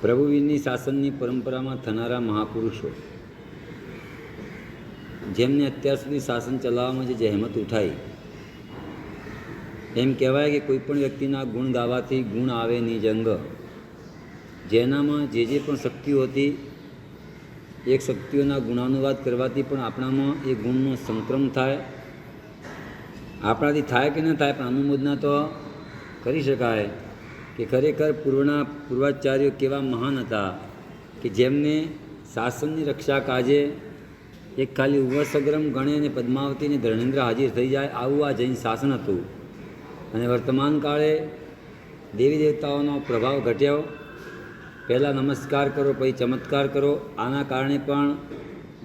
પ્રભુવીરની શાસનની પરંપરામાં થનારા મહાપુરુષો, જેમને અત્યાર સુધી શાસન ચલાવવામાં જે જહેમત ઉઠાઈ, એમ કહેવાય કે કોઈ પણ વ્યક્તિના ગુણ ગાવાથી ગુણ આવે ની જંગ. જેનામાં જે પણ શક્તિઓ હતી, એક શક્તિઓના ગુણાનુવાદ કરવાથી પણ આપણામાં એ ગુણનો સંક્રમ થાય. આપણાથી થાય કે ન થાય પણ અનુમોદના તો કરી શકાય કે ખરેખર પૂર્વાચાર્યો કેવા મહાન હતા કે જેમને શાસનની રક્ષા કાજે એક ખાલી ઉવસગ્રમ ગણે અને પદ્માવતી અને ધર્મેન્દ્ર હાજર થઈ જાય આવું આ જૈન શાસન હતું. અને વર્તમાન કાળે દેવી દેવતાઓનો પ્રભાવ ઘટ્યો. પહેલાં નમસ્કાર કરો પછી ચમત્કાર કરો. આના કારણે પણ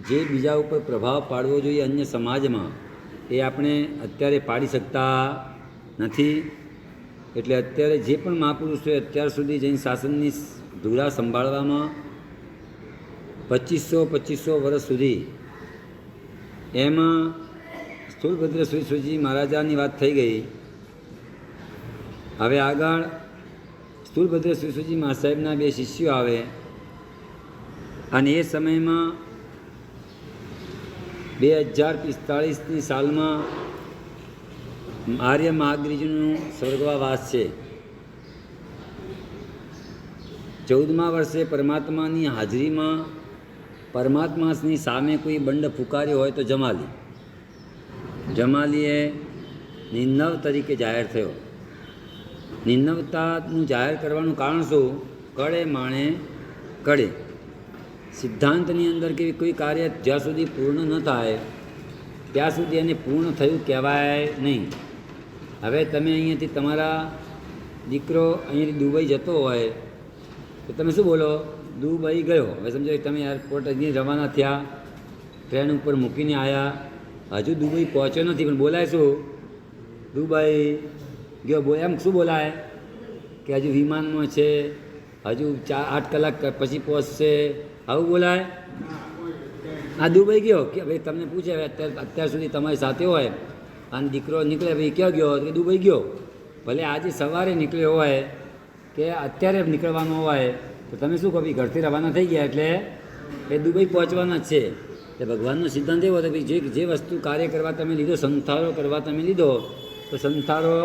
જે બીજા ઉપર પ્રભાવ પાડવો જોઈએ અન્ય સમાજમાં, એ આપણે અત્યારે પાડી શકતા નથી. એટલે અત્યારે જે પણ મહાપુરુષોએ અત્યાર સુધી જૈન શાસનની ધુરા સંભાળવામાં 2500 વર્ષ સુધી, એમાં સ્થૂલભદ્ર શ્રીજી મહારાજાની વાત થઈ ગઈ. હવે આગળ સ્થૂલભદ્ર શ્રીજી મહારાજ સાહેબના 2 શિષ્યો આવે અને એ સમયમાં 2045ની સાલમાં આર્ય મહાગીરીજીનું સ્વર્ગવાસ છે. 14મા વર્ષે પરમાત્માની હાજરીમાં પરમાત્માની સામે કોઈ બંડ ફૂંકાર્યો હોય તો જમાલીએ નિર્નવ તરીકે જાહેર થયો. નિર્નવતાનું જાહેર કરવાનું કારણ શું? કળે માણે કળે. સિદ્ધાંતની અંદર કે કોઈ કાર્ય જ્યાં સુધી પૂર્ણ ન થાય ત્યાં સુધી એને પૂર્ણ થયું કહેવાય નહીં. હવે તમે અહીંયાથી તમારા દીકરો અહીંયાથી દુબઈ જતો હોય તો તમે શું બોલો? દુબઈ ગયો. હવે સમજો તમે એરપોર્ટ અહીં રવાના થયા, ટ્રેન ઉપર મૂકીને આવ્યા, હજુ દુબઈ પહોંચ્યો નથી પણ બોલાય શું? દુબઈ ગયો. એમ શું બોલાય? કે હજુ વિમાનમાં છે, હજુ 8 કલાક પછી પહોંચશે, આવું બોલાય? આ દુબઈ ગયો. કે ભાઈ તમને પૂછે અત્યાર સુધી તમારી સાથે હોય અને દીકરો નીકળે, ભાઈ ક્યાં ગયો? કે દુબઈ ગયો. ભલે આજે સવારે નીકળ્યો હોય કે અત્યારે નીકળવાનો હોય તો તમે શું કહો? ઘરથી રવાના થઈ ગયા એટલે એ દુબઈ પહોંચવાના જ છે. એટલે ભગવાનનો સિદ્ધાંત એવો હતો કે જે વસ્તુ કાર્ય કરવા તમે લીધો, સંથારો કરવા તમે લીધો, તો સંથારો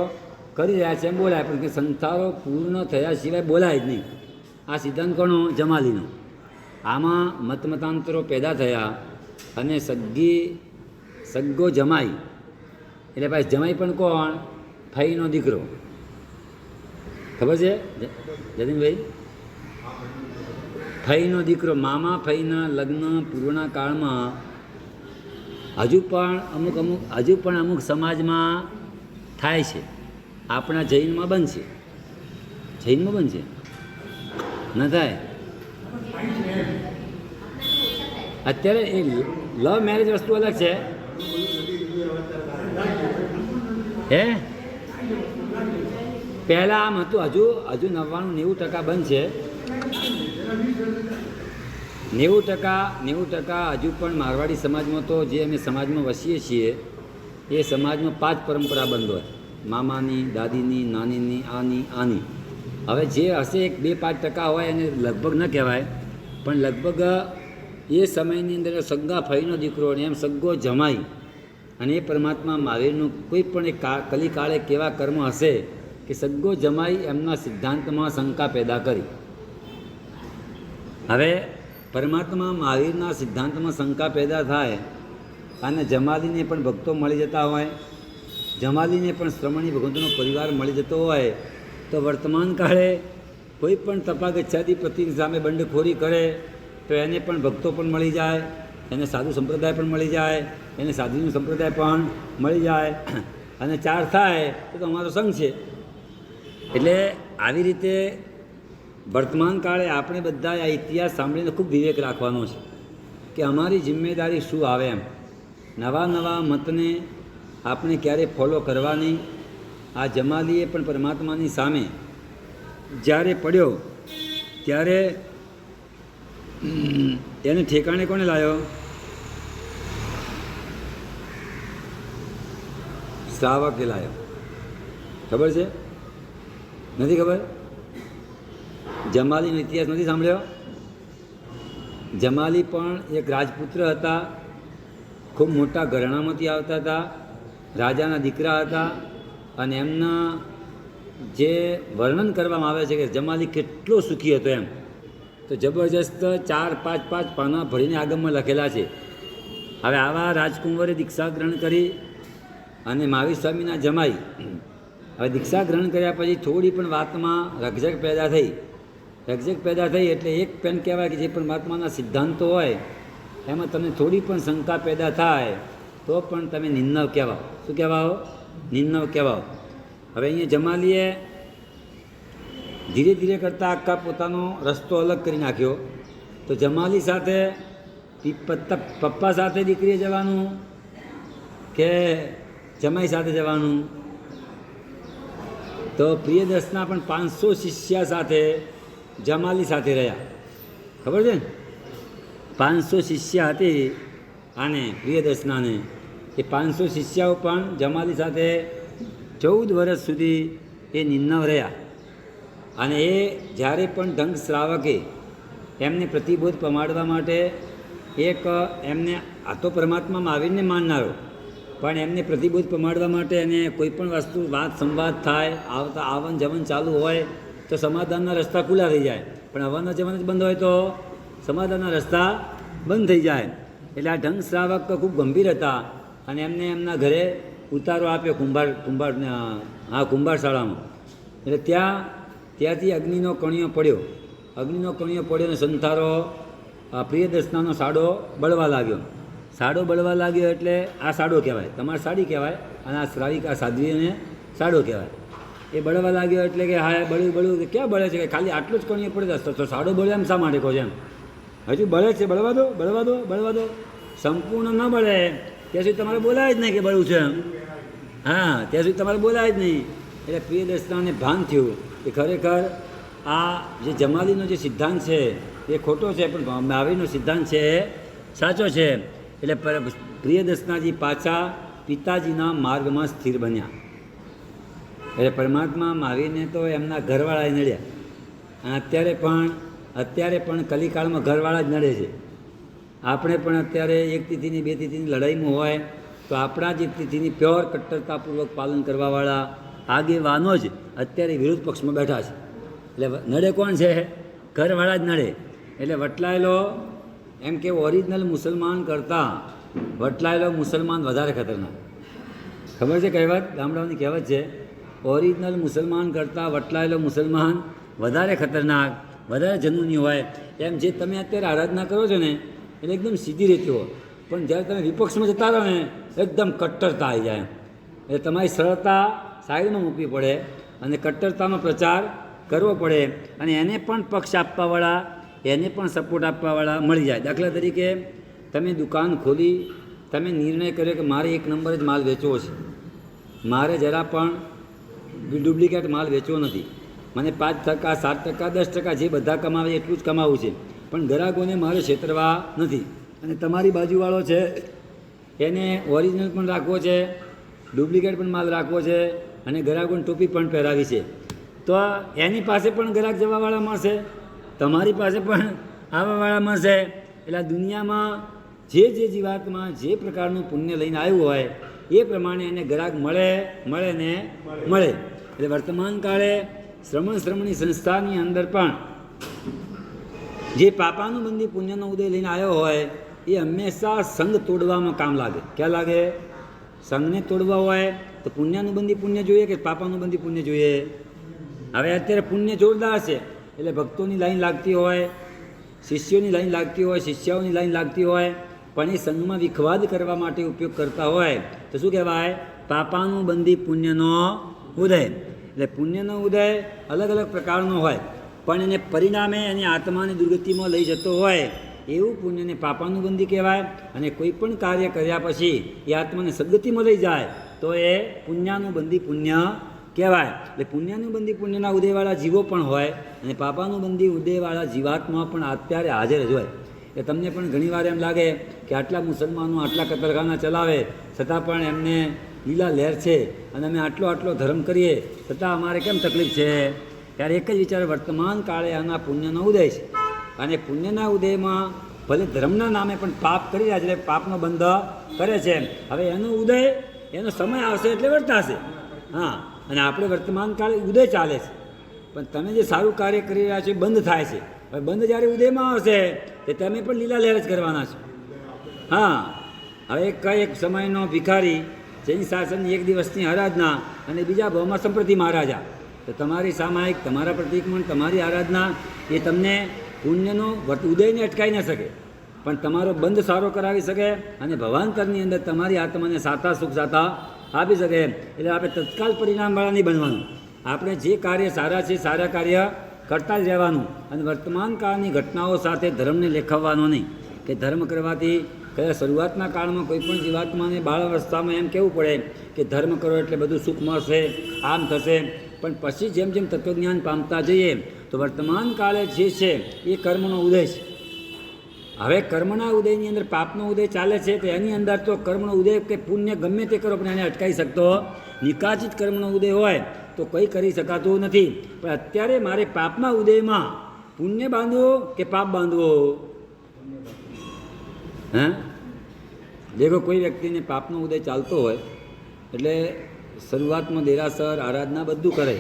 કરી રહ્યા છે એમ બોલાય, પણ કે સંથારો પૂર્ણ થયા સિવાય બોલાય જ નહીં. આ સિદ્ધાંત કોનો? જમાલીનો. આમાં મતમતાંતરો પેદા થયા અને સગ્ગો જમાઈ, એટલે પાછી જમાઈ પણ કોણ? ફઈનો દીકરો. ખબર છે જતીનભાઈ? ફઈનો દીકરો. મામા ફઈના લગ્ન પૂર્વના કાળમાં હજુ પણ અમુક સમાજમાં થાય છે. આપણા જૈનમાં બનશે, ન થાય. અત્યારે એ લવ મેરેજ વસ્તુ અલગ છે. પહેલાં આમ હતું, હજુ 99-90% બંધ છે. 90% હજુ પણ મારવાડી સમાજમાં તો જે અમે સમાજમાં વસીએ છીએ એ સમાજમાં 5 પરંપરા બંધ હોય: મામાની, દાદીની, નાનીની, આની. હવે જે હશે 2-5% હોય એને લગભગ ન કહેવાય, પણ લગભગ એ સમયની અંદર સગ્ગા ફઈનો દીકરો અને એમ સગ્ગો જમાઈ અને એ પરમાત્મા મહાવીરનું કોઈ પણ એક કલિકાળે કેવા કર્મ હશે કે સગ્ગો જમાઈ એમના સિદ્ધાંતમાં શંકા પેદા કરી. હવે પરમાત્મા મહાવીરના સિદ્ધાંતમાં શંકા પેદા થાય અને જમાલીને પણ ભક્તો મળી જતા હોય, જમાલીને પણ શ્રમણી ભગવંતનો પરિવાર મળી જતો હોય, તો વર્તમાન કાળે કોઈ પણ તપાગચ્છાદી પ્રતિક સામે બંડખોરી કરે તો એને પણ ભક્તો પણ મળી જાય, એને સાધુ સંપ્રદાય પણ મળી જાય, એને સાધુનો સંપ્રદાય પણ મળી જાય અને 4 થાય તો અમારો સંઘ છે. એટલે આવી રીતે વર્તમાન કાળે આપણે બધા આ ઇતિહાસ સાંભળીને ખૂબ વિવેક રાખવાનો છે કે અમારી જિમ્મેદારી શું આવે. એમ નવા મતને આપણે ક્યારેય ફોલો કરવા નહીં. આ જમાલીએ પણ પરમાત્માની સામે જ્યારે પડ્યો ત્યારે એને ઠેકાણે કોને લાવ્યો? શ્રાવકે લાવ્યો. ખબર છે? નથી ખબર? જમાલીનો ઇતિહાસ નથી સાંભળ્યો? જમાલી પણ એક રાજપુત્ર હતા, ખૂબ મોટા ઘરાણામાંથી આવતા હતા, રાજાના દીકરા હતા, અને એમના જે વર્ણન કરવામાં આવે છે કે જમાલી કેટલો સુખી હતો એમ, તો જબરજસ્ત 4-5 પાના ભરીને આગમમાં લખેલા છે. હવે આવા રાજકુંવરે દીક્ષા ગ્રહણ કરી અને મહાવીર સ્વામીના જમાઈ, હવે દીક્ષા ગ્રહણ કર્યા પછી થોડી પણ વાતમાં રકઝક પેદા થઈ. રકઝક પેદા થઈ એટલે એક પેન કહેવાય કે જે પરમાત્માના સિદ્ધાંતો હોય એમાં તમને થોડી પણ શંકા પેદા થાય તો પણ તમે નિર્નવ કહેવાઓ. શું કહેવાઓ? નિર્નવ કહેવાઓ. હવે અહીંયા જમાલીએ ધીરે ધીરે કરતાં આખા પોતાનો રસ્તો અલગ કરી નાખ્યો. તો જમાલી સાથે પપ્પા સાથે દીકરીએ જવાનું કે જમાઈ સાથે જવાનું? તો પ્રિયદર્શના પણ 500 શિષ્યા સાથે જમાલી સાથે રહ્યા. ખબર છે ને? 500 શિષ્યા હતી આને પ્રિયદર્શનાને. એ 500 શિષ્યાઓ પણ જમાલી સાથે 14 વર્ષ સુધી એ નિર્નવ રહ્યા. અને એ જ્યારે પણ ઢંગ શ્રાવકે એમને પ્રતિબોધ પમાડવા માટે એક એમને આ તો પરમાત્મા મહાવીરને માનનારો, પણ એમને પ્રતિબોધ પમાડવા માટે એને કોઈ પણ વસ્તુ વાત સંવાદ થાય, આવતા આવન જવન ચાલુ હોય તો સમાધાનના રસ્તા ખુલ્લા થઈ જાય, પણ આવવાના જવાન જ બંધ હોય તો સમાધાનના રસ્તા બંધ થઈ જાય. એટલે આ ઢંગ શ્રાવક તો ખૂબ ગંભીર હતા અને એમને એમના ઘરે ઉતારો આપ્યો કુંભાર શાળામાં. એટલે ત્યાંથી અગ્નિનો કણિયો પડ્યો. અગ્નિનો કણિયો પડ્યો અને સંથારો પ્રિયદર્શનાનો સાડો બળવા લાગ્યો. સાડો બળવા લાગ્યો એટલે આ સાડો કહેવાય, તમારે સાડી કહેવાય, અને આ શ્રાવિકા સાધ્વીને સાડો કહેવાય. એ બળવા લાગ્યો એટલે કે હા બળ્યું કે ક્યાં બળે છે, કે ખાલી આટલું જ કણિયો પડે તો સાડો બળ્યો એમ શા માટે કહો છો? એમ હજુ બળે છે, બળવા દો. સંપૂર્ણ ન બળે ત્યાં સુધી તમારે બોલાય જ નહીં કે બળવું છે. હા, ત્યાં સુધી તમારે બોલાય જ નહીં. એટલે પ્રિયદર્શનાને ભાન થયું કે ખરેખર આ જે જમાલીનો જે સિદ્ધાંત છે એ ખોટો છે, પણ મહાવીરનો સિદ્ધાંત છે એ સાચો છે. એટલે પ્રિયદર્શનાજી પાછા પિતાજીના માર્ગમાં સ્થિર બન્યા. એટલે પરમાત્મા મહાવીરને તો એમના ઘરવાળાએ નડ્યા, અને અત્યારે પણ કલિકાળમાં ઘરવાળા જ નડે છે. આપણે પણ અત્યારે 1 તિથિની 2 તિથિની લડાઈમાં હોય તો આપણા જે તિથિની પ્યોર કટ્ટરતાપૂર્વક પાલન કરવાવાળા આગેવાનો જ અત્યારે વિરોધ પક્ષમાં બેઠા છે. એટલે નડે કોણ છે? ઘરવાળા જ નડે. એટલે વટલાયેલો એમ કે ઓરિજિનલ મુસલમાન કરતાં વટલાયેલો મુસલમાન વધારે ખતરનાક. ખબર છે કહેવત, ગામડાઓની કહેવત છે, ઓરિજિનલ મુસલમાન કરતાં વટલાયેલો મુસલમાન વધારે ખતરનાક, વધારે જનૂની હોય. એમ જે તમે અત્યારે આરાધના કરો છો ને એટલે એકદમ સીધી રીતે હોય, પણ જ્યારે તમે વિપક્ષમાં જતા રહો ને એકદમ કટ્ટરતા આવી જાય. એટલે તમારી સરળતા સાઈડમાં મૂકવી પડે અને કટ્ટરતાનો પ્રચાર કરવો પડે, અને એને પણ પક્ષ આપવાવાળા, એને પણ સપોર્ટ આપવાવાળા મળી જાય. દાખલા તરીકે તમે દુકાન ખોલી, તમે નિર્ણય કર્યો કે મારે 1 નંબર જ માલ વેચવો છે, મારે જરા પણ ડુપ્લિકેટ માલ વેચવો નથી, મને 5%, 7%, 10% જે બધા કમાવે એટલું જ કમાવું છે, પણ ગ્રાહકોને મારે છેતરવા નથી. અને તમારી બાજુવાળો છે એને ઓરિજિનલ પણ રાખવો છે, ડુપ્લિકેટ પણ માલ રાખવો છે, અને ગ્રાહકોને ટોપી પણ પહેરાવી છે, તો એની પાસે પણ ગ્રાહક જવાવાળા મળશે, તમારી પાસે પણ આવવાવાળા મળશે. એટલે દુનિયામાં જે જીવાતમાં જે પ્રકારનું પુણ્ય લઈને આવ્યું હોય એ પ્રમાણે એને ગ્રાહક મળે. એટલે વર્તમાન કાળે શ્રમણી સંસ્થાની અંદર પણ જે પાપાનુબંધી પુણ્યનો ઉદય લઈને આવ્યો હોય એ હંમેશા સંઘ તોડવામાં કામ લાગે. ક્યાં લાગે? સંઘને તોડવા હોય તો પુણ્યાનુબંધી પુણ્ય જોઈએ કે પાપાનુબંધી પુણ્ય જોઈએ? હવે અત્યારે પુણ્ય જોરદાર છે, એટલે ભક્તોની લાઈન લાગતી હોય, શિષ્યોની લાઈન લાગતી હોય, શિષ્યાઓની લાઈન લાગતી હોય, પણ એ સંઘમાં વિખવાદ કરવા માટે ઉપયોગ કરતા હોય તો શું કહેવાય? પાપાનુબંધી પુણ્યનો ઉદય. એટલે પુણ્યનો ઉદય અલગ અલગ પ્રકારનો હોય, પણ એને પરિણામે એની આત્માની દુર્ગતિમાં લઈ જતો હોય એવું પુણ્યને પાપાનુબંધી કહેવાય. અને કોઈ પણ કાર્ય કર્યા પછી એ આત્માને સદગતિમાં લઈ જાય તો એ પુણ્યાનુબંધી પુણ્ય કહેવાય. એટલે પુણ્યાનુબંધી પુણ્યના ઉદયવાળા જીવો પણ હોય અને પાપાનુબંધી ઉદયવાળા જીવાત્મા પણ અત્યારે હાજર જ હોય. એટલે તમને પણ ઘણીવાર એમ લાગે કે આટલા મુસલમાનો આટલા કતરખાના ચલાવે છતાં પણ એમને લીલા લહેર છે, અને અમે આટલો ધર્મ કરીએ છતાં અમારે કેમ તકલીફ છે? ત્યારે એક જ વિચાર, વર્તમાન કાળે આના પુણ્યનો ઉદય છે, અને પુણ્યના ઉદયમાં ભલે ધર્મના નામે પણ પાપ કરી રહ્યા છે, એટલે પાપનો બંધ કરે છે. હવે એનો ઉદય, એનો સમય આવશે એટલે વર્તાશે. હા, અને આપણે વર્તમાન કાળે ઉદય ચાલે છે, પણ તમે જે સારું કાર્ય કરી રહ્યા છો એ બંધ થાય છે. હવે બંધ જ્યારે ઉદયમાં આવશે તે તમે પણ લીલા લહેર જ કરવાના છો. હા, હવે એક સમયનો ભિખારી જેની શાસનની એક દિવસની આરાધના અને બીજા ભાવમાં સંપ્રતિ મહારાજા, તો તમારી સામાયિક, તમારા પ્રતિક્રમણ, તમારી આરાધના એ તમને પુણ્યનો ઉદયને અટકાવી ન શકે, પણ તમારો બંધ સારો કરાવી શકે અને ભવાંતરની અંદર તમારી આત્માને સાતા સુખ સાતા આપી શકે. એટલે આપણે તત્કાલ પરિણામવાળા નહીં બનવાનું. આપણે જે કાર્ય સારા છે સારા કાર્ય કરતા જ રહેવાનું, અને વર્તમાન કાળની ઘટનાઓ સાથે ધર્મને લેખવવાનો નહીં, કે ધર્મ કરવાથી કયા શરૂઆતના કાળમાં કોઈ પણ જીવાત્માને બાળ અવસ્થામાં એમ કહેવું પડે કે ધર્મ કરો એટલે બધું સુખ મળશે, આમ થશે. પણ પછી જેમ જેમ તત્વજ્ઞાન પામતા જઈએ તો વર્તમાન કાળે જે છે એ કર્મનો ઉદય છે. હવે કર્મના ઉદયની અંદર પાપનો ઉદય ચાલે છે, તો એની અંદર તો કર્મનો ઉદય કે પુણ્ય ગમે તે કરો પણ એને અટકાવી શકતો. નિકાચિત કર્મનો ઉદય હોય તો કંઈ કરી શકાતું નથી. પણ અત્યારે મારે પાપના ઉદયમાં પુણ્ય બાંધવો કે પાપ બાંધવો? હે, દેખો, કોઈ વ્યક્તિને પાપનો ઉદય ચાલતો હોય એટલે શરૂઆતમાં દેરાસર, આરાધના બધું કરે,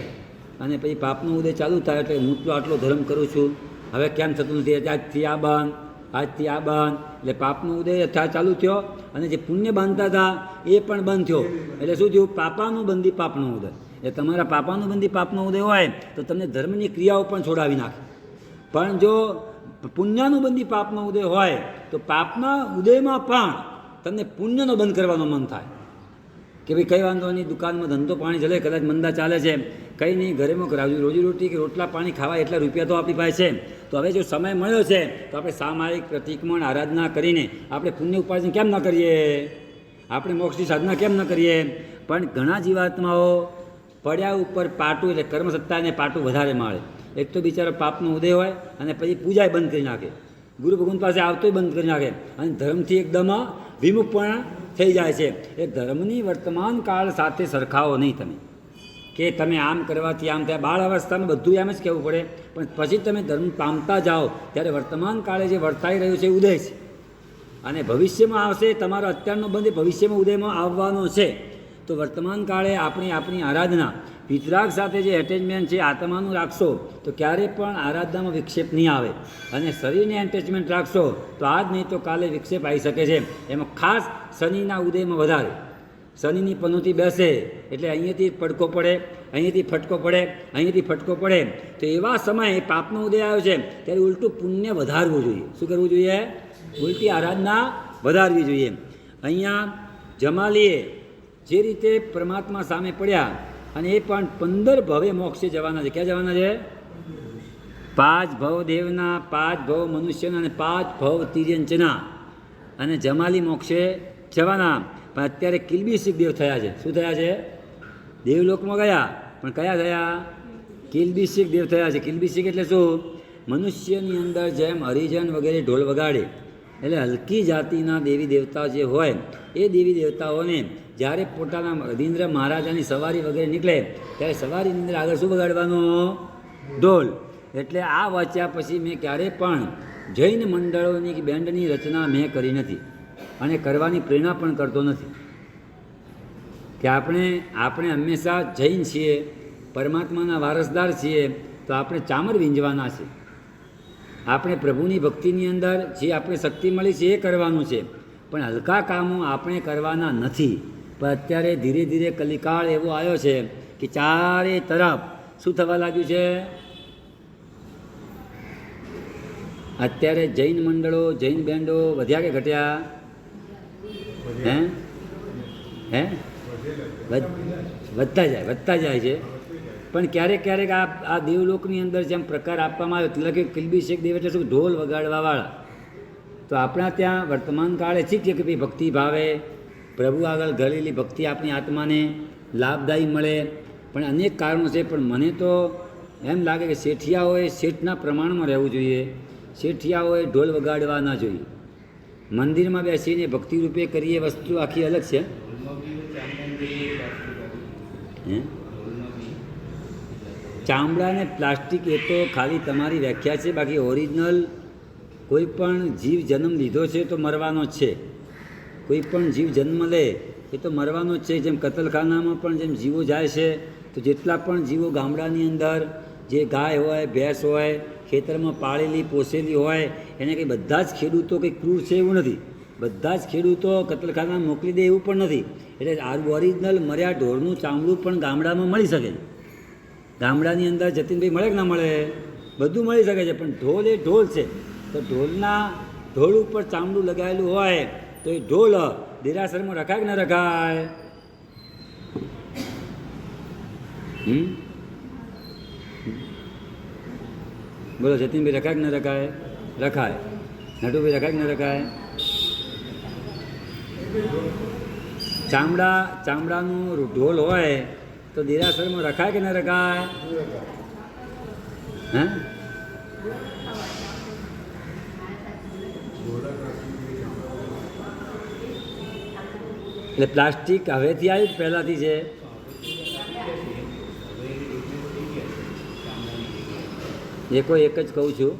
અને પછી પાપનો ઉદય ચાલુ થાય એટલે હું તો આટલો ધર્મ કરું છું, હવે કેમ થતું નથી, આજથી આ બંધ, આજથી આ બંધ, એટલે પાપનો ઉદય ચાલુ થયો, અને જે પુણ્ય બાંધતા હતા એ પણ બંધ થયો. એટલે શું થયું? પાપાનું બંધી પાપનો ઉદય. એ તમારા પાપાનું બંધી પાપનો ઉદય હોય તો તમને ધર્મની ક્રિયાઓ પણ છોડાવી નાખે. પણ જો પુણ્યનું બંધી પાપનો ઉદય હોય તો પાપના ઉદયમાં પણ તમને પુણ્યનો બંધ કરવાનો મન થાય કે ભાઈ કંઈ વાંધો નહીં, દુકાનમાં ધંધો પાણી ચાલે, કદાચ મંદા ચાલે છે, કંઈ નહીં, ઘરેમાં રોજીરોટી કે રોટલા પાણી ખાવા એટલા રૂપિયા તો આપણી પાસે છે, તો હવે જો સમય મળ્યો છે તો આપણે સામાયિક પ્રતિક્રમણ આરાધના કરીને આપણે પુણ્ય ઉપાર્જન કેમ ન કરીએ? આપણે મોક્ષની સાધના કેમ ન કરીએ? પણ ઘણા જીવાત્માઓ પડ્યા ઉપર પાટું, એટલે કર્મસત્તાને પાટું વધારે માળે. એક તો બિચારો પાપનો ઉદય હોય અને પછી પૂજાય બંધ કરી નાખે, ગુરુ ભગવાન પાસે આવતોય બંધ કરી નાખે, અને ધર્મથી એકદમ વિમુખ પણ થઈ જાય છે. એ ધર્મની વર્તમાન કાળ સાથે સરખાવો નહીં તમે, કે તમે આમ કરવાથી આમ થાય. બાળ અવસ્થામાં બધું એમ જ કહેવું પડે, પણ પછી તમે ધર્મ પામતા જાઓ ત્યારે વર્તમાન કાળે જે વર્તાઈ રહ્યું છે એ ઉદય છે, અને ભવિષ્યમાં આવશે. તમારો અત્યારનો બંધ ભવિષ્યમાં ઉદયમાં આવવાનો છે. તો વર્તમાન કાળે આપણી આરાધના વિતરાગ સાથે જે એટેચમેન્ટ છે આત્માનું રાખશો તો ક્યારેય પણ આરાધનામાં વિક્ષેપ નહીં આવે, અને શરીરને એટેચમેન્ટ રાખશો તો આજ નહીં તો કાલે વિક્ષેપ આવી શકે છે. એમાં ખાસ શનિના ઉદયમાં વધારે, શનિની પનોતી બેસે એટલે અહીંયાથી પડકો પડે, અહીંયાથી ફટકો પડે, અહીંયાથી ફટકો પડે, તો એવા સમયે પાપનો ઉદય આવ્યો છે ત્યારે ઉલટું પુણ્ય વધારવું જોઈએ. શું કરવું જોઈએ? ઉલટી આરાધના વધારવી જોઈએ. અહીંયા જમાલીએ જે રીતે પરમાત્મા સામે પડ્યા, અને એ પણ 15 ભવે મોક્ષે જવાના છે. ક્યાં જવાના છે? 5 ભવ દેવના, 5 ભવ મનુષ્યના અને 5 ભવ તિર્યંચના, અને જમાલી મોક્ષે જવાના. પણ અત્યારે કિલ્બિશિક દેવ થયા છે. શું થયા છે? દેવલોકમાં ગયા, પણ કયા થયા? કિલ્બિશિક દેવ થયા છે. કિલ્બિશિક એટલે શું? મનુષ્યની અંદર જેમ હરિજન વગેરે ઢોલ વગાડે, એટલે હલકી જાતિના દેવી દેવતા જે હોય એ દેવી દેવતાઓને જ્યારે પોતાના રવિન્દ્ર મહારાજાની સવારી વગેરે નીકળે ત્યારે સવારીની અંદર આગળ શું વગાડવાનો? ઢોલ. એટલે આ વાંચ્યા પછી મેં ક્યારેય પણ જૈન મંડળોની બેન્ડની રચના મેં કરી નથી, અને કરવાની પ્રેરણા પણ કરતો નથી. કે આપણે હંમેશા જૈન છીએ, પરમાત્માના વારસદાર છીએ, તો આપણે ચામર વીંજવાના છે. આપણે પ્રભુની ભક્તિની અંદર જે આપણે શક્તિ મળી છે એ કરવાનું છે, પણ હલકા કામો આપણે કરવાના નથી. પણ અત્યારે ધીરે ધીરે કલિકાળ એવો આવ્યો છે કે ચારે તરફ શું થવા લાગ્યું છે? અત્યારે જૈન મંડળો, જૈન બેન્ડો વધ્યા કે ઘટ્યા? હે વધતા જાય છે. પણ ક્યારેક ક્યારેક આ દેવલોકની અંદર જેમ પ્રકાર આપવામાં આવ્યો, એટલે કે કિલ્બિશેક દેવ એટલે શું? ઢોલ વગાડવાવાળા. તો આપણા ત્યાં વર્તમાન કાળે ઠીક છે કે ભાઈ ભક્તિ ભાવે પ્રભુ આગળ ઘરેલી ભક્તિ આપણી આત્માને લાભદાયી મળે, પણ અનેક કારણો છે. પણ મને તો એમ લાગે કે શેઠિયાઓએ શેઠના પ્રમાણમાં રહેવું જોઈએ. શેઠિયાઓએ ઢોલ વગાડવા ના જોઈએ. મંદિરમાં બેસીને ભક્તિ રૂપે કરીએ વસ્તુ આખી અલગ છે. ચામડા ને પ્લાસ્ટિક એ તો ખાલી તમારી વ્યાખ્યા છે, બાકી ઓરિજિનલ કોઈ પણ જીવ જન્મ લીધો છે તો મરવાનો જ છે. કોઈ પણ જીવ જન્મ લે એ તો મરવાનો જ છે. જેમ કતલખાનામાં પણ જેમ જીવો જાય છે, તો જેટલા પણ જીવો ગામડાની અંદર જે ગાય હોય, ભેંસ હોય, ખેતરમાં પાળેલી પોસેલી હોય, એને કંઈ બધા જ ખેડૂતો કંઈ ક્રૂર છે એવું નથી. બધા જ ખેડૂતો કતલખાનામાં મોકલી દે એવું પણ નથી. એટલે ઓરિજિનલ મર્યા ઢોરનું ચામડું પણ ગામડામાં મળી શકે છે. ગામડાની અંદર જતીનભાઈ મળે કે ના મળે? બધું મળી શકે છે. પણ ઢોલ એ ઢોલ છે. તો ઢોલ ઉપર ચામડું લગાવેલું હોય તો એ ઢોલ દેરાસરમાં રખાય કે ન રખાય? બોલો જતીનભાઈ, રખાય કે ન રખાય? રખાય. નટુભાઈ, રખાય કે ન રખાય? ચામડાનું ઢોલ હોય તો દેરાસરમાં રખાય કે ન રખાય? હે? એટલે પ્લાસ્ટિક હવેથી આવ્યું કે પહેલાંથી છે? એક જ કહું છું,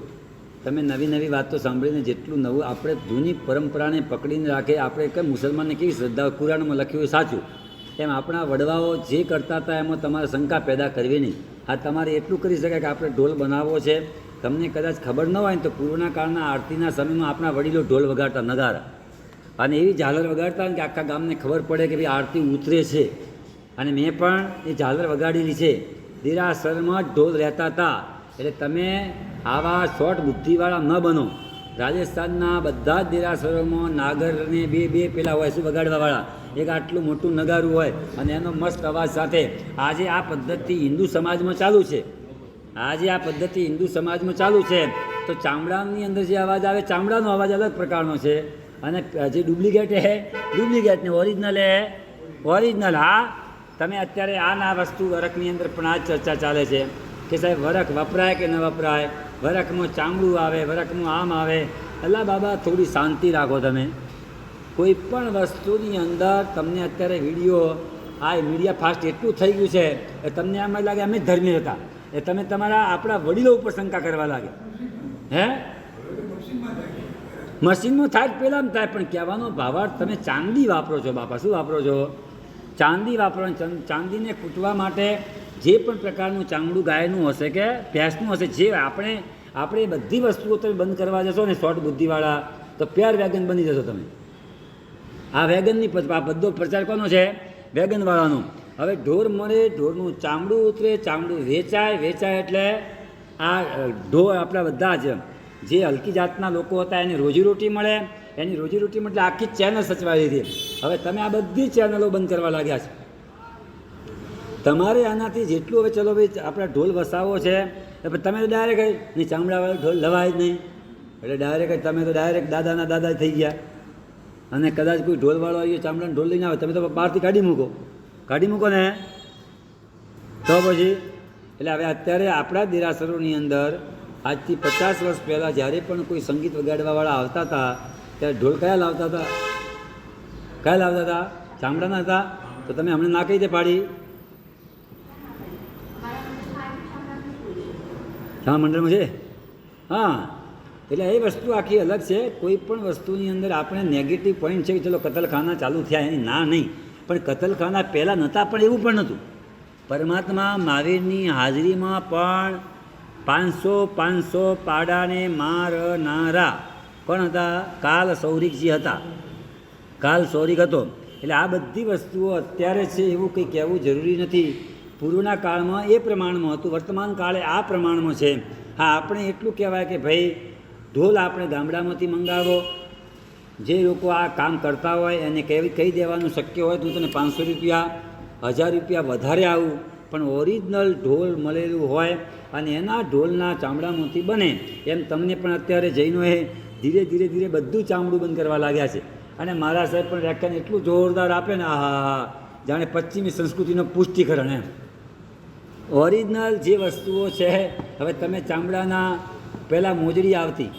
તમે નવી નવી વાતો સાંભળીને જેટલું નવું આપણે જૂની પરંપરાને પકડીને રાખે. આપણે કે મુસલમાનને કેવી શ્રદ્ધા કુરાનમાં લખ્યું હોય સાચું, એમ આપણા વડવાઓ જે કરતા હતા એમાં તમારે શંકા પેદા કરવી નહીં. હા, તમારે એટલું કરી શકાય કે આપણે ઢોલ બનાવવો છે. તમને કદાચ ખબર ન હોય ને તો પૂર્વના કાળના આરતીના સમયમાં આપણા વડીલો ઢોલ વગાડતા, નગારા, અને એવી ઝાલર વગાડતા કે આખા ગામને ખબર પડે કે ભાઈ આરતી ઉતરે છે. અને મેં પણ એ ઝાલર વગાડેલી છે. દેરાસરમાં જ ઢોલ રહેતા હતા. એટલે તમે આવા શોર્ટ બુદ્ધિવાળા ન બનો. રાજસ્થાનના બધા જ દેરાસરોમાં નાગરને બે પેલા હોય શું વગાડવાવાળા, એક આટલું મોટું નગારું હોય અને એનો મસ્ત અવાજ સાથે. આજે આ પદ્ધતિ હિન્દુ સમાજમાં ચાલુ છે. તો ચામડાની અંદર જે અવાજ આવે, ચામડાનો અવાજ અલગ પ્રકારનો છે. અને જે ડુપ્લિકેટ ને ઓરિજિનલ. હા, તમે અત્યારે આ વસ્તુ વરખની અંદર પણ આ ચર્ચા ચાલે છે કે સાહેબ વરખ વપરાય કે ન વપરાય, વરખમાં ચામડું આવે, વરખમાં આમ આવે. અલ્લા બાબા, થોડી શાંતિ રાખો. તમે કોઈ પણ વસ્તુની અંદર તમને અત્યારે મીડિયા ફાસ્ટ એટલું થઈ ગયું છે એ તમને એમ લાગે અમે જ ધર્મી હતા. એ તમે આપણા વડીલો ઉપર શંકા કરવા લાગે. હે, મશીનમાં થાય પહેલાં થાય, પણ કહેવાનો ભાવાર્થ તમે ચાંદી વાપરો છો બાપા. શું વાપરો છો? ચાંદી વાપરો. ચાંદીને કૂટવા માટે જે પણ પ્રકારનું ચામડું ગાયનું હશે કે ભેંસનું હશે, જે આપણે બધી વસ્તુઓ તમે બંધ કરવા જશો ને શોર્ટ બુદ્ધિવાળા, તો પ્યાર વેગન બની જશો તમે. આ વેગનની આ બધો પ્રચાર કોનો છે? વેગનવાળાનો. હવે ઢોર મળે, ઢોરનું ચામડું ઉતરે, ચામડું વેચાય એટલે આ ઢોર આપણા બધા જ જે હલકી જાતના લોકો હતા એને રોજીરોટી મળે. એની રોજીરોટી એટલે આખી ચેનલ સચવાઈ હતી. હવે તમે આ બધી ચેનલો બંધ કરવા લાગ્યા છો. તમારે આનાથી જેટલું હવે ચલો ભાઈ આપણે ઢોલ વસાવો છે, તમે તો ડાયરેક્ટ નહીં, ચામડાવાળો ઢોલ લવાય જ નહીં. એટલે તમે તો ડાયરેક્ટ દાદાના દાદા થઈ ગયા. અને કદાચ કોઈ ઢોલવાળો આવ્યો ચામડાનો ઢોલ લઈને આવે, તમે તો બહારથી કાઢી મૂકો ને. તો પછી એટલે હવે અત્યારે આપણા દેરાસરોની અંદર આજથી 50 વર્ષ પહેલાં જ્યારે પણ કોઈ સંગીત વગાડવાવાળા આવતા હતા ત્યારે ઢોલ કયા લાવતા હતા? ચામડાના હતા. તો તમે હમણાં ના કઈ રીતે પાડી? શા મંડળમાં છે? હા, એટલે એ વસ્તુ આખી અલગ છે. કોઈ પણ વસ્તુની અંદર આપણે નેગેટિવ પોઈન્ટ છે કે ચલો કતલખાના ચાલુ થયા એની ના નહીં, પણ કતલખાના પહેલાં નહોતા પણ એવું પણ નહોતું. પરમાત્મા મહાવીરની હાજરીમાં પણ 500 પાડાને મારનારા કોણ હતા? કાલ સૌરિકજી હતા. કાલ સૌરિક હતો. એટલે આ બધી વસ્તુઓ અત્યારે છે એવું કંઈ કહેવું જરૂરી નથી. પૂર્વના કાળમાં એ પ્રમાણમાં હતું, વર્તમાન કાળે આ પ્રમાણમાં છે. હા, આપણે એટલું કહેવાય કે ભાઈ ઢોલ આપણે ગામડામાંથી મંગાવો. જે લોકો આ કામ કરતા હોય એને કહી દેવાનું શક્ય હોય તો હું તને 500 રૂપિયા 1000 રૂપિયા વધારે આવું, પણ ઓરિજિનલ ઢોલ મળેલું હોય અને એના ઢોલના ચામડામાંથી બને. એમ તમને પણ અત્યારે જૈનોએ ધીરે બધું ચામડું બંધ કરવા લાગ્યા છે. અને મારા સાહેબ પણ વ્યાખ્યાન એટલું જોરદાર આપે ને, આહા, જાણે પશ્ચિમી સંસ્કૃતિનું પુષ્ટિકરણ. એમ ઓરિજિનલ જે વસ્તુઓ છે. હવે તમે ચામડાના પહેલાં મોજડી આવતી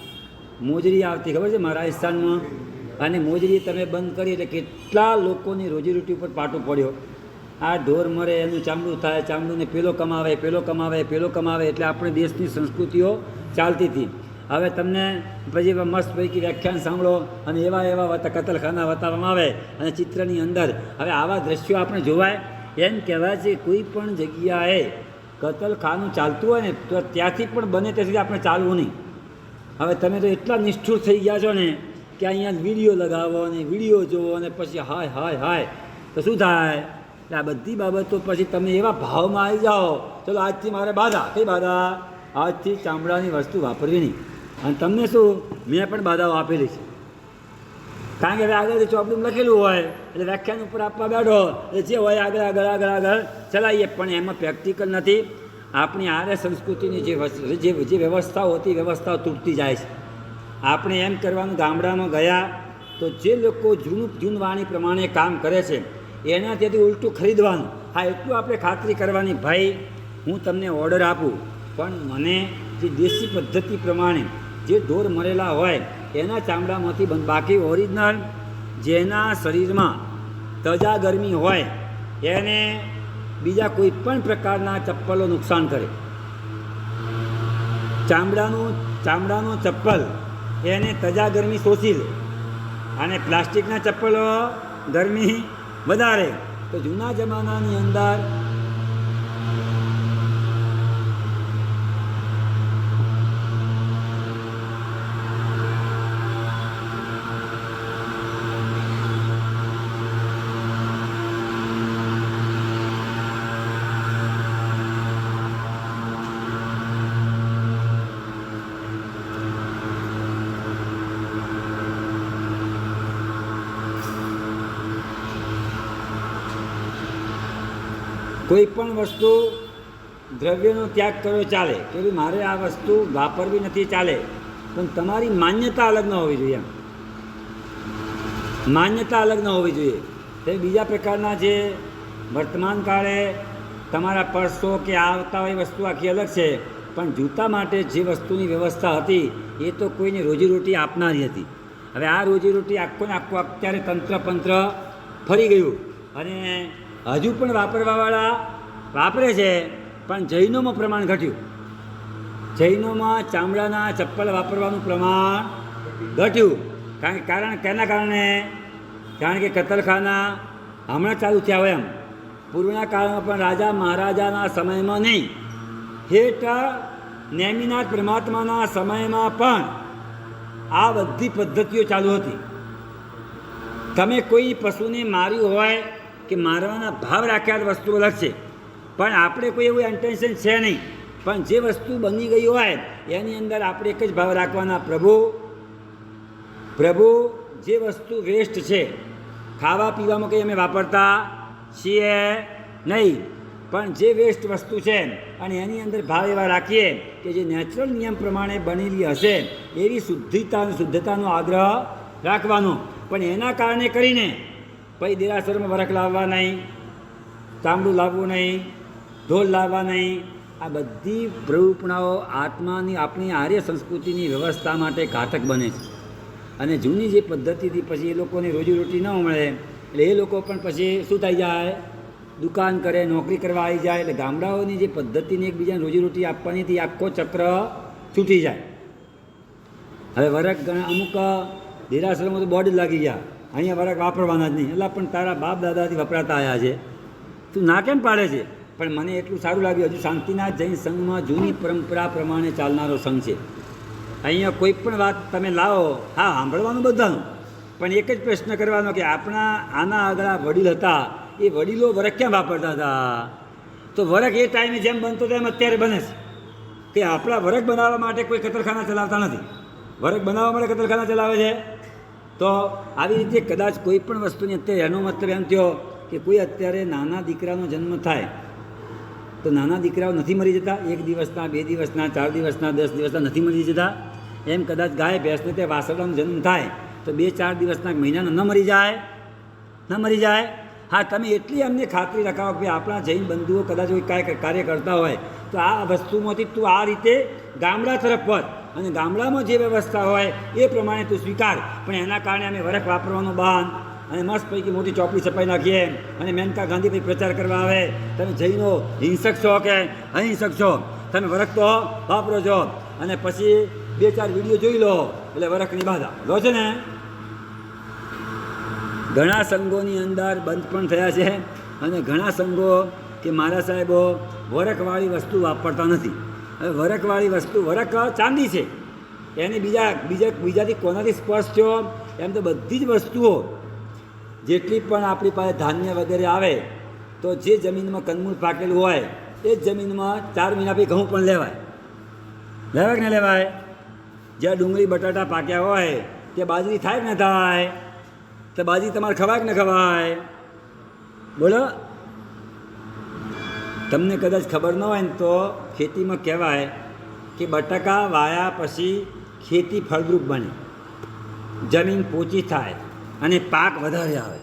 ખબર છે મહારાજસ્થાનમાં, અને મોજડી તમે બંધ કરી એટલે કેટલા લોકોની રોજીરોટી ઉપર પાટો પડ્યો. આ ઢોર મરે એનું ચામડું થાય, ચામડુંને પેલો કમાવે, પેલો કમાવે, પેલો કમાવે, એટલે આપણે દેશની સંસ્કૃતિઓ ચાલતી હતી. હવે તમને પછી મસ્ત પૈકી વ્યાખ્યાન સાંભળો અને એવા એવા કતલખાના બતાવવામાં આવે અને ચિત્રની અંદર હવે આવા દ્રશ્યો આપણે જોવાય. એમ કહેવાય છે કોઈ પણ જગ્યાએ કતલખાનું ચાલતું હોય ને તો ત્યાંથી પણ બને ત્યાં સુધી આપણે ચાલવું નહીં. હવે તમે તો એટલા નિષ્ઠુર થઈ ગયા છો ને કે અહીંયા વિડીયો લગાવો અને વિડીયો જુઓ અને પછી હાય હાય હાય તો શું થાય? આ બધી બાબતો પછી તમે એવા ભાવમાં આવી જાઓ, ચલો આજથી મારે બાધા, કઈ બાધા? આજથી ચામડાની વસ્તુ વાપરવી નહીં. અને તમને શું, મેં પણ બાધાઓ આપેલી છે. કારણ કે હવે આગળ ચોપડીમાં લખેલું હોય એટલે વ્યાખ્યાન ઉપર આપવા બેઠો એટલે જે હોય આગળ આગળ આગળ આગળ ચલાવીએ, પણ એમાં પ્રેક્ટિકલ નથી. આપણી આર્ય સંસ્કૃતિની જે વ્યવસ્થાઓ હતી વ્યવસ્થાઓ તૂટતી જાય છે. આપણે એમ કરવાનું, ગામડામાં ગયા તો જે લોકો જૂનવાણી પ્રમાણે કામ કરે છે એના તેથી ઉલટું ખરીદવાનું. હા, એટલું આપણે ખાતરી કરવાની, ભાઈ હું તમને ઓર્ડર આપું પણ મને જે દેશી પદ્ધતિ પ્રમાણે જે ઢોર મરેલા હોય એના ચામડામાંથી બંધ, બાકી ઓરિજિનલ જેના શરીરમાં તજા ગરમી હોય એને બીજા કોઈ પણ પ્રકારના ચપ્પલો નુકસાન કરે. ચામડાનું ચપ્પલ એને તજા ગરમી શોષી લે અને પ્લાસ્ટિકના ચપ્પલો ગરમી વધારે. તો જૂના જમાનાની અંદર કોઈ પણ વસ્તુ દ્રવ્યનો ત્યાગ કર્યો ચાલે કે ભાઈ મારે આ વસ્તુ વાપરવી નથી ચાલે, પણ તમારી માન્યતા અલગ ન હોવી જોઈએ. માન્યતા અલગ ન હોવી જોઈએ. તે બીજા પ્રકારના જે વર્તમાન કાળે તમારા પર્સો કે આવતા હોય વસ્તુ આખી અલગ છે, પણ જૂતા માટે જે વસ્તુની વ્યવસ્થા હતી એ તો કોઈને રોજીરોટી આપનારી હતી. હવે આ રોજીરોટી આખું ને આખું અત્યારે તંત્ર ફરી ગયું અને હજુ પણ વાપરવાવાળા વાપરે છે, પણ જૈનોમાં પ્રમાણ ઘટ્યું. જૈનોમાં ચામડાના ચપ્પલ વાપરવાનું પ્રમાણ ઘટ્યું. કેના કારણે? કારણ કે કતલખાના હમણાં ચાલુ થયા હોય એમ, પૂર્વના કાળમાં પણ રાજા મહારાજાના સમયમાં નહીં, હેઠ નેમિનાથ પરમાત્માના સમયમાં પણ આ બધી પદ્ધતિઓ ચાલુ હતી. તમે કોઈ પશુને માર્યું હોય કે મારવાના ભાવ રાખ્યા વસ્તુ અલગ છે, પણ આપણે કોઈ એવું ઇન્ટેન્શન છે નહીં, પણ જે વસ્તુ બની ગઈ હોય એની અંદર આપણે એક જ ભાવ રાખવાના, પ્રભુ જે વસ્તુ વેસ્ટ છે ખાવા પીવામાં કંઈ અમે વાપરતા છીએ નહીં, પણ જે વેસ્ટ વસ્તુ છે અને એની અંદર ભાવ એવા રાખીએ કે જે નેચરલ નિયમ પ્રમાણે બનેલી હશે એવી શુદ્ધતાનો આગ્રહ રાખવાનો. પણ એના કારણે કરીને પછી દેરાસરમાં વરખ લાવવા નહીં, ચામડું લાવવું નહીં, ઢોલ લાવવા નહીં. આ બધી પ્રરૂપણાઓ આત્માની આપણી આર્ય સંસ્કૃતિની વ્યવસ્થા માટે ઘાતક બને છે. અને જૂની જે પદ્ધતિથી પછી એ લોકોને રોજીરોટી ન મળે એટલે એ લોકો પણ પછી શું થઈ જાય? દુકાન કરે, નોકરી કરવા આવી જાય. એટલે ગામડાઓની જે પદ્ધતિને એકબીજાને રોજીરોટી આપવાની હતી આખો ચક્ર છૂટી જાય. હવે વરખ અમુક દેરાસરમાં તો બોર્ડ જ લાગી ગયા, અહીંયા વરખ વાપરવાના જ નહીં. એટલે પણ તારા બાપ દાદાથી વપરાતા આવ્યા છે, તું ના કેમ પાડે છે? પણ મને એટલું સારું લાગ્યું, હજુ શાંતિનાથ જૈન સંઘમાં જૂની પરંપરા પ્રમાણે ચાલનારો સંઘ છે. અહીંયા કોઈ પણ વાત તમે લાવો, હા સાંભળવાનું બધાનું, પણ એક જ પ્રશ્ન કરવાનો કે આપણા આના આગળ વડીલ હતા એ વડીલો વરખ ક્યાં વાપરતા હતા? તો વરખ એ ટાઈમે જેમ બનતો હતો એમ અત્યારે બને છે. કે આપણા વરખ બનાવવા માટે કોઈ કતલખાના ચલાવતા નથી, વરખ બનાવવા માટે કતલખાના ચલાવે છે. તો આવી રીતે કદાચ કોઈ પણ વસ્તુની અત્યારે એનો મતલબ એમ થયો કે કોઈ અત્યારે નાના દીકરાનો જન્મ થાય તો નાના દીકરાઓ નથી મરી જતા? 1 દિવસના, 2 દિવસના, 4 દિવસના, 10 દિવસના નથી મરી જતા? એમ કદાચ ગાય ભેંસને તે વાસરડાનો જન્મ થાય તો 2-4 દિવસના, મહિનાનો ન મરી જાય? હા, તમે એટલી અમને ખાતરી રખાવો કે આપણા જૈન બંધુઓ કદાચ કોઈ કાંઈ કાર્ય કરતા હોય તો આ વસ્તુમાંથી તું આ રીતે ગામડા તરફ વધ અને ગામડામાં જે વ્યવસ્થા હોય એ પ્રમાણે તું સ્વીકાર. પણ એના કારણે અમે વરખ વાપરવાનું બંધ અને મસ્ત પૈકી મોટી ચોપડી છપાઈ નાખીએ અને મેનકા ગાંધી પછી પ્રચાર કરવા આવે, તમે જૈનો હિંસક છો કે અહિંસક છો, તમે વરખ તો વાપરો છો, અને પછી 2-4 વિડીયો જોઈ લો એટલે વરખની બાધા લો છે ને. ઘણા સંઘોની અંદર બંધ પણ થયા છે અને ઘણા સંઘો કે મારા સાહેબો વરખવાળી વસ્તુ વાપરતા નથી. હવે વરખવાળી વસ્તુ, વરખ ચાંદી છે, એને બીજાથી કોનાથી સ્પર્શ થયો? એમ તો બધી જ વસ્તુઓ જેટલી પણ આપણી પાસે ધાન્ય વગેરે આવે તો જે જમીનમાં કંદમૂળ પાકેલું હોય એ જ જમીનમાં 4 મહિના પછી ઘઉં પણ લેવાય. લેવાય કે ન લેવાય? જ્યાં ડુંગળી બટાટા પાક્યા હોય તે બાજરી થાય કે ન થાય? તો બાજરી તમારે ખવાય કે ન ખવાય? બોલો. તમને કદાચ ખબર ન હોય ને તો ખેતીમાં કહેવાય કે બટાકા વાયા પછી ખેતી ફળદ્રુપ બને, જમીન પોચી થાય અને પાક વધારે આવે.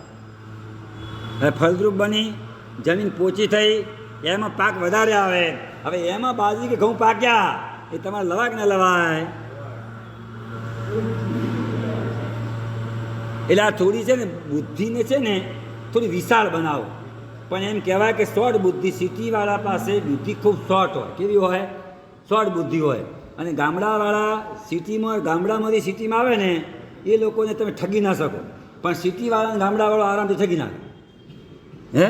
હવે ફળદ્રુપ બની, જમીન પોચી થઈ, એમાં પાક વધારે આવે. હવે એમાં બાજરી કે ઘઉં પાક્યા એ તમારે લવાય કે ન લવાય? એટલે આ થોડી છે ને બુદ્ધિને છે ને થોડી વિશાળ બનાવો. પણ એમ કહેવાય કે શોર્ટ બુદ્ધિ, સિટીવાળા પાસે બુદ્ધિ ખૂબ શોર્ટ હોય. કેવી હોય? શોર્ટ બુદ્ધિ હોય. અને ગામડાવાળા ગામડામાંથી સિટીમાં આવે ને એ લોકોને તમે ઠગી ના શકો, પણ સિટીવાળાને ગામડાવાળો આરામથી ઠગી નાખે. હે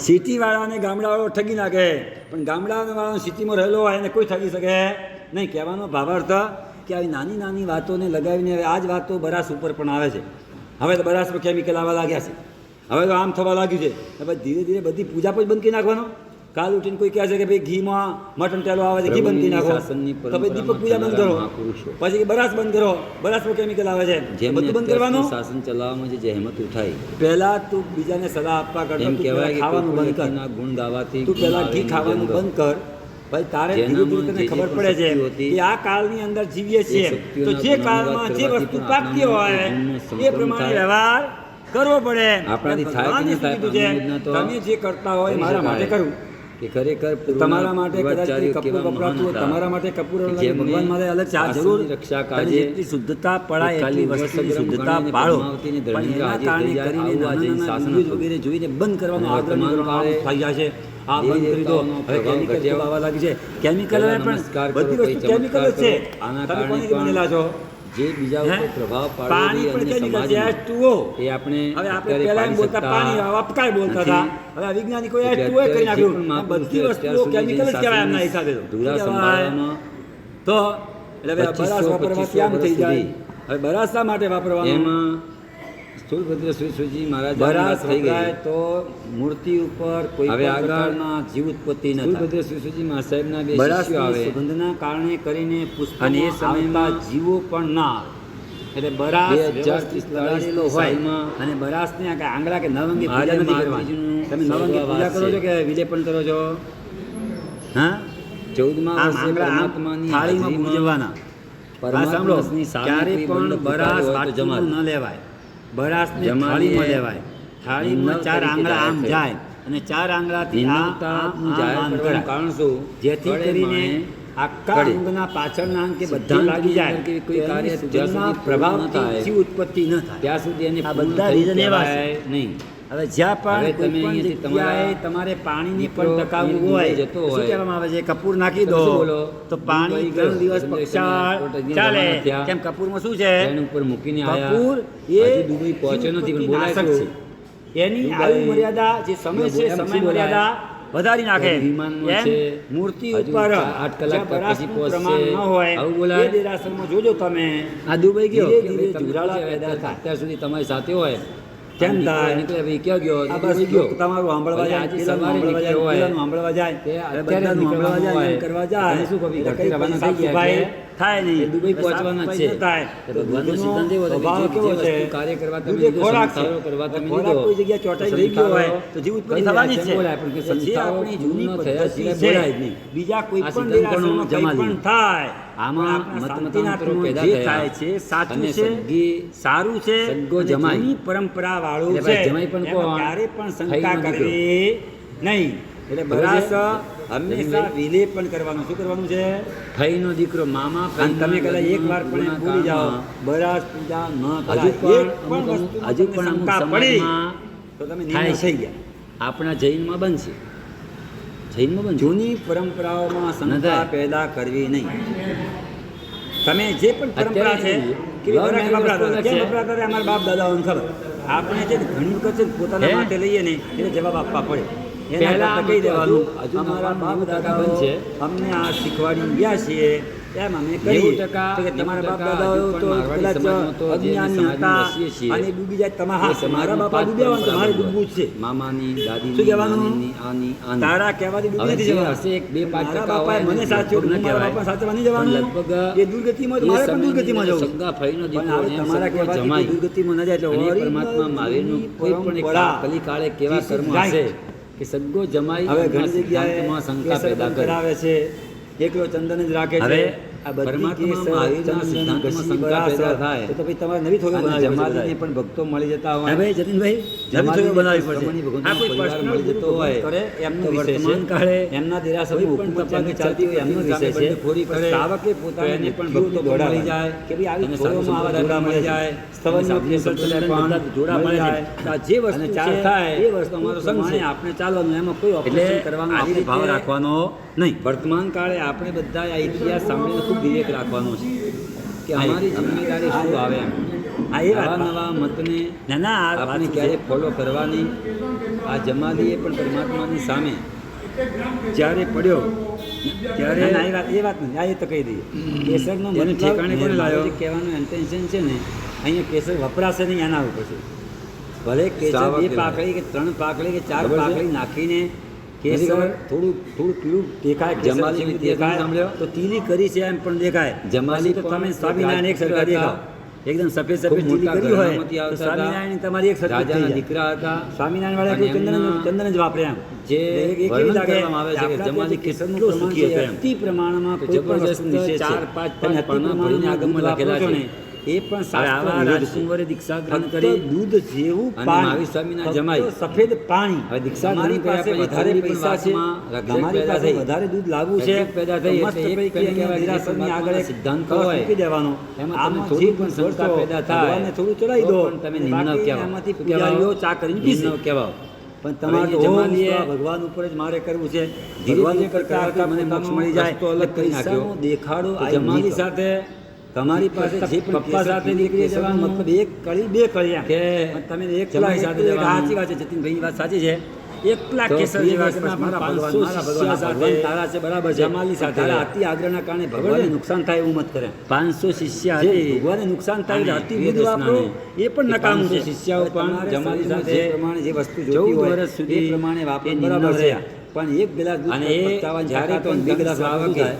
સિટીવાળાને ગામડાવાળો ઠગી નાખે, પણ ગામડાવાળાનો સિટીમાં રહેલો હોય એને કોઈ ઠગી શકે નહીં. કહેવાનો ભાવાર્થ કે આવી નાની નાની વાતોને લગાવીને હવે આ જ વાતો બરાસ ઉપર પણ આવે છે. હવે તો બરાસમાં કેમિકલ આવવા લાગ્યા છે, હવે તો આમ થવા લાગ્યું છે. હવે ધીરે ધીરે બધી પૂજા પણ બંધ કરી નાખવાનો. કાલ ઉઠીને કોઈ કહે છે કે ભાઈ ઘીમાં મટન ટેલો આવે છે, ઘી બંધ કરી નાખો, તો ભાઈ દીપક પૂજા બંધ કરો, પછી બરાસ બંધ કરો, બરાસમાં કેમિકલ આવે છે, બધું બંધ કરવાનું. શાસન ચલાવવામાં જે જહેમત ઉઠાઈ, પહેલા તું બીજાને સલાહ આપવા કરતો ખાવાનું બંધ કર, ગુણ ગાવાથી તું પહેલા ઘી ખાવાનું બંધ કર. ભાઈ તારે ધીરે ધીરે તને ખબર પડે છે કે આ કાળની અંદર જીવીએ છીએ, તો જે કાળમાં જે વસ્તુ પાકતી હોય એ પ્રમાણે વ્યવહાર કરવો પડે. આપણાથી થાય કે નહીં થાય, તમે જે કરતા હોય મારા માટે કરું કે ખરેખર તમારા માટે કદાચ કપૂર વપરાતું હોય, તમારા માટે કપૂર ભગવાન માટે અલગ છે. આ જરૂર રક્ષા કાજે જેટલી શુદ્ધતા પડાય એટલી વસ્તુની શુદ્ધતા પાળો. પણ એના કારણે કરીને શાસન વગેરે જોઈને બંધ કરવાનો આગ્રહ થઈ જાય છે. આ બંધ કરી દો, હવે કેમિકલ આવવા લાગી છે. કેમિકલ પણ બધી વસ્તુ કેમિકલ જ છે. આના કારણે બનેલા છો જે બીજા ઉપર પ્રભાવ પાડી અને સમાજમાં એ આપણે હવે આપણે પહેલા એમ બોલતા પાણી અપકાય બોલતા હતા, હવે વૈજ્ઞાનિકો H2O કરી નાખ્યું. બધી વસ્તુઓ કેમિકલ જ કહેવાય એમના હિસાબે. તો એટલે બરાસ વાપરવાથી આમ થઈ જાય. હવે બરાસ શા માટે વાપરવાનું? એમાં સ્થૂળભદ્ર શ્રી મહારાજ બરાસ થઈ ગયા તો મૂર્તિ ઉપર કોઈ પ્રકારના જીવ ઉત્પત્તિ ન થાય. સ્થૂળભદ્ર શ્રી મહાસાહેબના બે શિષ્યો આવે, સુગંધના કારણે કરીને પુષ્પ અને એ સમયમાં જીવો પણ ના આવે. એટલે બરાસ લગાડેલો હોય અને બરાસને આંગળા કે નવંગી પૂજા નથી કરવાની. તમે નવંગી પૂજા કરો છો કે વિલેપન કરો છો? હા, 14મા વર્ષે પરમાત્માની થાળીમાં પૂજવાના. પરમાત્માની ક્યારે પણ બરાસ વાટકીમાં ન લેવાય, બરાસને થાળીમાં લેવાય. થાળીમાં 4 આંગળા આમ જાય અને 4 આંગળાથી કારણ શું? જેથી કરીને આખા અંગના પાછળના અંગ કે બધા લાગી જાય, કોઈ કાર્ય પ્રભાવ જીવ ઉત્પત્તિ ન થાય ત્યાં સુધી એને આ બધા રીઝન એવા નહીં. હવે જ્યાં પણ કોઈ પણ જગ્યાએ તમારે પાણીની પણ ટકાવવું હોય, શું કહેવામાં આવે છે? કપૂર નાખી દો તો પાણી 3 દિવસ પક્ષાળ ચાલે. કેમ? કપૂરમાં શું છે? ઉપર મૂકીને કપૂર એ દુબઈ પહોંચ્યો નથી પણ બોલાય છે. એની આયુ મર્યાદા જે સમય છે, સમય મર્યાદા વધારી નાખે. એમ મૂર્તિ ઉપર 8 કલાક પછી પ્રમાણ ન હોય એ દેરાસરમાં જોજો તમે. આ દુબઈ ગયો ધીરે ધીરે જુરાળા પેદા થાય અત્યાર સુધી તમારી સાથે હોય કેમ થાય? ભાઈ ક્યાં ગયો? તમારું સાંભળવા જાય, સાંભળવા જાય, બધાનું સાંભળવા જાય, એમ કરવા જાય શું ભાઈ થાય નહીં. દુબઈ પહોંચવાના છે. ભગવાનનો સિદ્ધાંત એવો કેવો છે? કાર્ય કરવા તમે ખોરાક કોઈ જગ્યાએ ચોટાઈ રહી ગયો હોય તો જીવ ઉત્પન્ન થવાની છે. જે આપણી જૂની પદ્ધતિ છે, બીજા કોઈ પણ દેરાસરમાં કંઈ પણ થાય, આમાં મતમતાંતરો પેદા થાય છે. સાચું છે, સારું છે, જૂની પરંપરા વાળું છે, ક્યારે પણ શંકા કરવી નહીં. એટલે બરાસ હંમેશા વિલેપન કરવાનું. શું કરવાનું છે? ફઈનો દીકરો મામા અને તમે કદાચ એક વાર પણ એમ ભૂલી જાઓ, બરાસ પૂજા ન કરાય, હજુ પણ અમુક સમાજમાં તો તમે થાય નિર્ણય થઈ ગયા. આપણા જૈનમાં બનશે. જૈનમાં બનશે. જૂની પરંપરાઓમાં શંકા થાય. પેદા કરવી નહીં. તમે જે પણ પરંપરા છે અત્યારે કેવી લવ વપરાતા મેરેજ હતા, વસ્તુ કેમ છે. વપરાતા હતા અમારા બાપ દાદાઓને ખબર. આપણે છે ને ઘણી વખત છે ને પોતાના હે? માથે લઈએ ને એટલે જવાબ આપવા પડે. એના પહેલા કરતાં કહી દેવાનું, હજુ અમારા બાપ 90% દાદાઓ બનશે. અમને આ શીખવાડી ગયા છીએ, એમ અમે કરીએ. 90% તો કે તમારા બાપ 90% દાદાઓ હજુ તો પણ મારવાડી કદાચ સમાજમાં તો જે અજ્ઞાની સમાજમાં હતા વસીએ છીએ, અને ડૂબી જાય. તમારા એ સમાજમાં મારા બાપા પાંચ ડૂબ્યા હોય તો મારે પરંપરા ડૂબવું જ છે. મામાની, શું દાદીની, કહેવાનું? નાનીની, આની, આની. તારા કહેવાથી ડૂબી હવે નથી જે જવાનું. હશે એક બે પાંચ મારા ટકા બાપાએ હોય મને એને સાચવ્યું, લગભગ ન મારા કહેવાય. બાપા સાચવવા નહીં જવાનું. પણ લગભગ એ દુર્ગતિમાં હોય તો મારે પણ દુર્ગતિમાં જવું. સગા ફઈનો પણ દીકરો હવે એમ તમારા સગો કહેવાથી જમાઈ. દુર્ગતિમાં ન જાય એટલે અને એ original પરમાત્મા મહાવીરનું કોઈ પણ એક પરંપરા. કલિકાળે કેવા This is કર્મ right. હશે કે સગો જમાઈ હવે એમના ઘણી જગ્યાએ સિદ્ધાંતમાં શંકા કેસર પેદા પણ કરે. કરાવે છે, એકલો ચંદન જ રાખે છે. હવે આ બધી પરમાત્મા કેસર, મહાવીરના ચંદન, સિદ્ધાંતમાં ઘસી, શંકા બરાસર, પેદા થાય. તો પછી તમારે નવી થોડી અને બનાવવી પડશે જમાલીને બધાએ. પણ ભક્તો મળી જતા હોય. હે ભાઈ જતીનભાઈ, નવી થોડી બનાવવી પડશે. રમણીય ભગવાનનો આ કોઈ પરિવાર personal મળી જતો ગુરુ હોય કરે એમનો તો વિષય વર્તમાન છે. કાળે એમના દેરાસરની કોઈ પણ હુકુમત તપાસ ચાલતી હોય એમનો સામે વિષય છે. બંધખોરી કરે શ્રાવકે પોતાની તો એને પણ ભક્તિઓ ભક્તો દોડાવે. મળી જાય કે ભાઈ આવી અને થોડીઓમાં આવા સાધુ જોડા મળી જાય, સ્તવનનો સાધુ કેસર સંપ્રદાય પણ બધા જોડા મળી મળે છે. જાય. તો આ જે વસ્તુ અને છે, ચાર થાય એ વસ્તુ તમારો પ્રમાણે સંગ છે. આપણે ચાલવાનું, એમાં કોઈ એટલે ઓપરેશન કરવાનું, આવી આપણે ભાવ રીતે રાખવાનો નહીં. વર્તમાન કાળે આપણે બધા આ ઇતિહાસ સાંભળીને ખૂબ વિવેક રાખવાનો છે કે અમારી જિમ્મેદારી શું આવે એમ. હા, એ વાત. નવા નવા મતને ના ના આ વાત આપણે ક્યારે ફોલો કરવાની. આ જમાલીએ પણ પરમાત્માની સામે જ્યારે પડ્યો ત્યારે ના, ના, એ વાત નહીં. આ એ તો કહી દઈએ. કેસરનો એને મતલબ ઠેકાણે કોણે લાવ્યો? જે કહેવાનું ઇન્ટેન્શન છે ને, અહીંયા કેસર વપરાશે નહીં એના ઉપર છે. ભલે કેસર શ્રાવક 2 પાકડી કે 3 પાકડી કે 4 બરાબર છે. પાકડી નાખીને કેસર ખબર? થોડું થોડું પીળું દેખાય, કેસર જમાલી જેવું વિદ્યાર્થી દેખાય, સાંભળ્યો? તો તીલી કરી છે એમ પણ દેખાય. જમાલી પછી તો તમે પણ સ્વામિનારાયણ એક સરખા રાજપુત્ર દેખાવ. એકદમ સફેદ ખૂબ સફેદ તીલી મોટા કરી હોય ઘરાનામાંથી તો આવતા હતા. સ્વામિનારાયણ તમારી એક સરખી થઈ રાજાના જાય. દીકરા હતા. સ્વામિનારાયણ વાળા અને કોઈ એમના ચંદન જ વાપરે એમ. જે એ કેવી વર્ણન લાગે કરવામાં આવે છે કે આપણા જમાલી ત્યાંથી કેસરનું કેટલું પ્રમાણ સુખી છે, હતું એમ. અતિ પ્રમાણમાં તો કોઈ પણ જબરજસ્ત વસ્તુ નિષેધ છે. 4-5 તમે અતિ પાના ભરીને પ્રમાણમાં આગમમાં દૂધ વાપરો લખેલા છો છે. ને, એ પણ હવે આવા શાસ્ત્ર વિરુદ્ધ છે. રાજકુંવરે દીક્ષા ગ્રહણ ફક્ત કરી દૂધ જેવું અને પાણી, મહાવીર સ્વામીના ફક્ત જમાઈ. સફેદ પાણી. હવે દીક્ષા તમારી ગ્રહણ કર્યા પાસે પછી વધારે થોડી પણ પૈસા છે, વાતમાં રગજગ તમારી પેદા પાસે થઈ. વધારે દૂધ લાવવું છે, રગજગ પેદા તો થઈ મસ્ત એટલે એક પૈકી પેન અહીંયા કહેવાય, દેરાસરની આગળ એક સિદ્ધાંત કળશ હોય. મૂકી દેવાનો. એમાં તમે આમાં થોડી જે પણ પણ શંકા કરશો, પેદા થાય ભગવાનને થોડું ચડાવી તો દો, પણ તમે અને નિમ્ન બાકી કહેવાઓ. એમાંથી શું પૂજારીઓ કહેવાઓ? ચા કરીને પીશે. નિમ્ન કહેવાઓ. પણ તમારે હવે તો જમાલીએ ભગવાન ઉપર જ મારે કરવું છે. ધીરે ભગવાન ધીરે ઉપર કરતા કરતા મને મોક્ષ મળી જાય. રસ્તો અલગ કરી નાખ્યો. પૈસાનો દેખાડો તો આ જમાલી નહીં કરો. સાથે તમારી પાસે જે પણ પપ્પા સાથે કેસર નીકળી કેસરનો જવાનું. મતલબ એક કળી બે કળી એમ. કે પણ તમે જમાઈ એકલા સાથે સાથે જવાનું. સાચી વાત છે, જતીનભાઈની વાત સાચી છે. એકલા તો કેસર બે જેવા વર્ષના કે મારા 500 ભગવાન, મારા ભગવાન, શિષ્ય ભગવાન સાથે તારા છે, બરાબર છે. જમાલી સાથે તારા અતિ આગ્રહના કારણે ખબર ભગવાનને ને? નુકસાન થાય એવું મત કરે. 500 શિષ્ય જે હતી. ભગવાનને નુકસાન થાય અને એટલે અતિ પ્રિય બુદ્ધિ વાપરો, દર્શનાને. એ પણ એ નકામું છે. 500 શિષ્યાઓ પણ તમારે જમાલી શરીરમાં સાથે જે પ્રમાણે જે વસ્તુ 14 જોતી હોય વર્ષ સુધી એ પ્રમાણે વાપરો, એ બરાબર નિમ્ન છે. રહ્યા. પણ એક ગ્લાસ દૂધ અને એ પચાવવા જ્યારે જતા તો પણ બે ગ્લાસ શ્રાવકે વાપરવું થાય.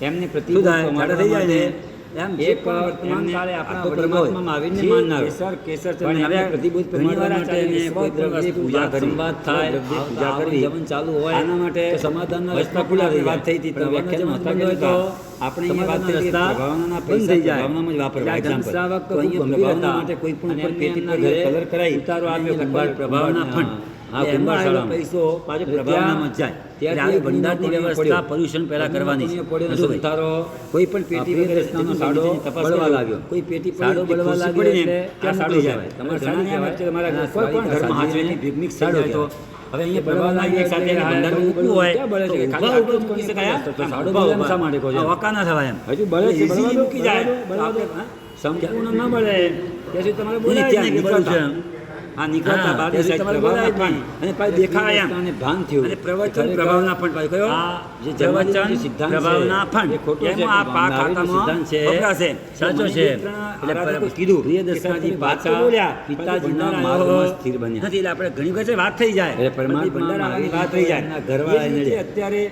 એમને શું પ્રતિબોધ થાય? પમાડવા જાડા થઈ જાય ને? માટે એમ એ જે પણ પણ વર્તમાન એમને કાળે આ આપણા તો વડીલો પરમાત્મા હોય, મહાવીરને જે માનનારો. કેસર છે, પણ હવે એમને પ્રતિબોધ ઘણી વાર પમાડવા આચાર્યને માટે કોઈ કોઈ દ્રવ્ય વસ્તુ પૂજા વાત કરવી, સંવાદ થાય, દ્રવ્ય પૂજા આવતા કરવી. જમન ચાલુ હોય આના માટે તો સમાધાનના વસ્તુ રસ્તા ખુલ્લા થઈ ખુલ્લા વાત થઈ હતી, પણ તો વ્યાખ્યાનમાં વ્યાખ્યાન હતા બંધ હોય તો આપણે અહીંયા વાત થઈ સમાધાનના હતી કે રસ્તા પ્રભાવનાના બંધ પૈસા થઈ જાય. પ્રભાવનામાં જ વાપરવા. એટલે આ example. ધનશ્રાવક તો તો અહીંયા ખૂબ ગંભીર પ્રભાવના હતા. માટે કોઈ પણ અને ઉપર એમને પેટી એમના પર ઘરે કલર કરાવી ઉતારો આપ્યો, અને કુંભાર પ્રભાવના ફંડ. હા, એટલે એમાં કુંભાર આવેલો શાળામાં. પૈસો પાછો એટલે પ્રભાવનામાં જ જાય. ત્યારથી એટલે આવી ભંડારની ભંડારની વ્યવસ્થા વ્યવસ્થા પર્યુષણ પહેલા કરવાની છે. પડ્યો બધું સંતારો કોઈ પણ પેટી પ્રિય વગેરે દર્શનાનો સાડો સાડો તપાસ બળવા કરો. લાગ્યો. કોઈ પેટી સાડો પડી, બળવા ખુરશી લાગ્યો પડી ને, એટલે ત્યાં આ સાડો સાડો જાય. કહેવાય. તમારે સાડો ઘણાને એમ કહેવાય. જ કે તમારા અને આ કોઈ પણ સાડી ઘરમાં સાડીને હાજરીની મિક્સ થઈ સાડો જાય તો કહેવાય. હવે અહીંયા બળવા બળવા લાગી એક સાથે લાગ્યો ભંડાર એટલે મૂકવું હોય ક્યાં બળે છે? તો ખાલી ઊભા આટલું ઊભા મૂકી મૂકી શકાય? શકાય. તો સાડો ઊભા બળે ઊભા. શા માટે કહો છો? આ વકા ના થવાય એમ. હજુ બળે છે, Easily બળવા દો, મૂકી જાય. બળવા દો, તો આપણે, હા? સંપૂર્ણ ન બળે ત્યાં સુધી તમારે નહીં, બોલાય ત્યાં જ નહીં કે નીકળતા. બળ્યું છે. આ નીકળતા હા, બારની ત્યાંથી સાઈડ તમારે પ્રભાવના બોલાય જ પણ અને પાછી દેખાય એમ. અને ભાન થયું. અને પ્રવચન ખરેખર પ્રભાવના પણ પાછું કયો? આ જે પ્રવચન જમાલીનો જે સિદ્ધાંત છે, પ્રભાવના પણ. એ ખોટો છે. એમાં આ પાક મહાવીરનો ખાતામાં સિદ્ધાંત છે, વપરાશે. સાચો મને છે. બે ત્રણ એટલે આરાધકો કીધું પ્રિય કે દર્શનાજી સાહેબ, વાત તો પાછા બોલ્યા, પિતાજીના પણ માર્ગમાં ભંડાર સ્થિર બન્યા. નથી, એટલે આપણે ઘણી વખત વાત થઈ જાય. એટલે પરમાત્મા ભંડાર આવવાની વાત થઈ જાય. એમના ઘરવાળા એ જ રીતે નડ્યા. અત્યારે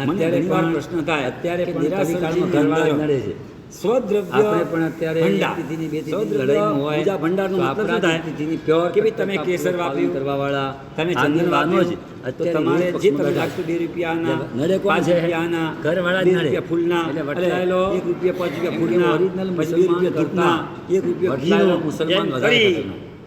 મને અત્યારે ઘણી વાર પણ- પ્રશ્ન થાય અત્યારે કે પણ દેરાસરજીની કલિકાળમાં ઘરવાળા અંદર નડે છે. સ્વદ્રવ્ય આપણે પણ અત્યારે ભંડાર. એક તિથિની, બે તિથિની સ્વદ્રવ્ય લડાઈમાં હોય પૂજા ભંડારનો તો મતલબ શું આપણા થાય? તિથિની pure કે ભાઈ તમે ટકા કેસર પાલન વાપર્યું, કરવાવાળા તમે ચંદન આગેવાનો જ વાપર્યું, તો અત્યારે તમારે વિરોધ જે પક્ષમાં તમે બેઠા રાખશો 2 રૂપિયાના, નડે કોણ 5 છે? રૂપિયાના, ઘરવાળા જ 2 નડે. રૂપિયા ફૂલના, એટલે એટલે વટલાયેલો 1 રૂપિયા 5 રૂપિયા ફૂલના, original પછી 2 રૂપિયા મુસલમાન ધૂપના, કરતા 1 રૂપિયા વટલાયેલો ઘીનો, મુસલમાન એમ વધારે કરી ખતરનાક.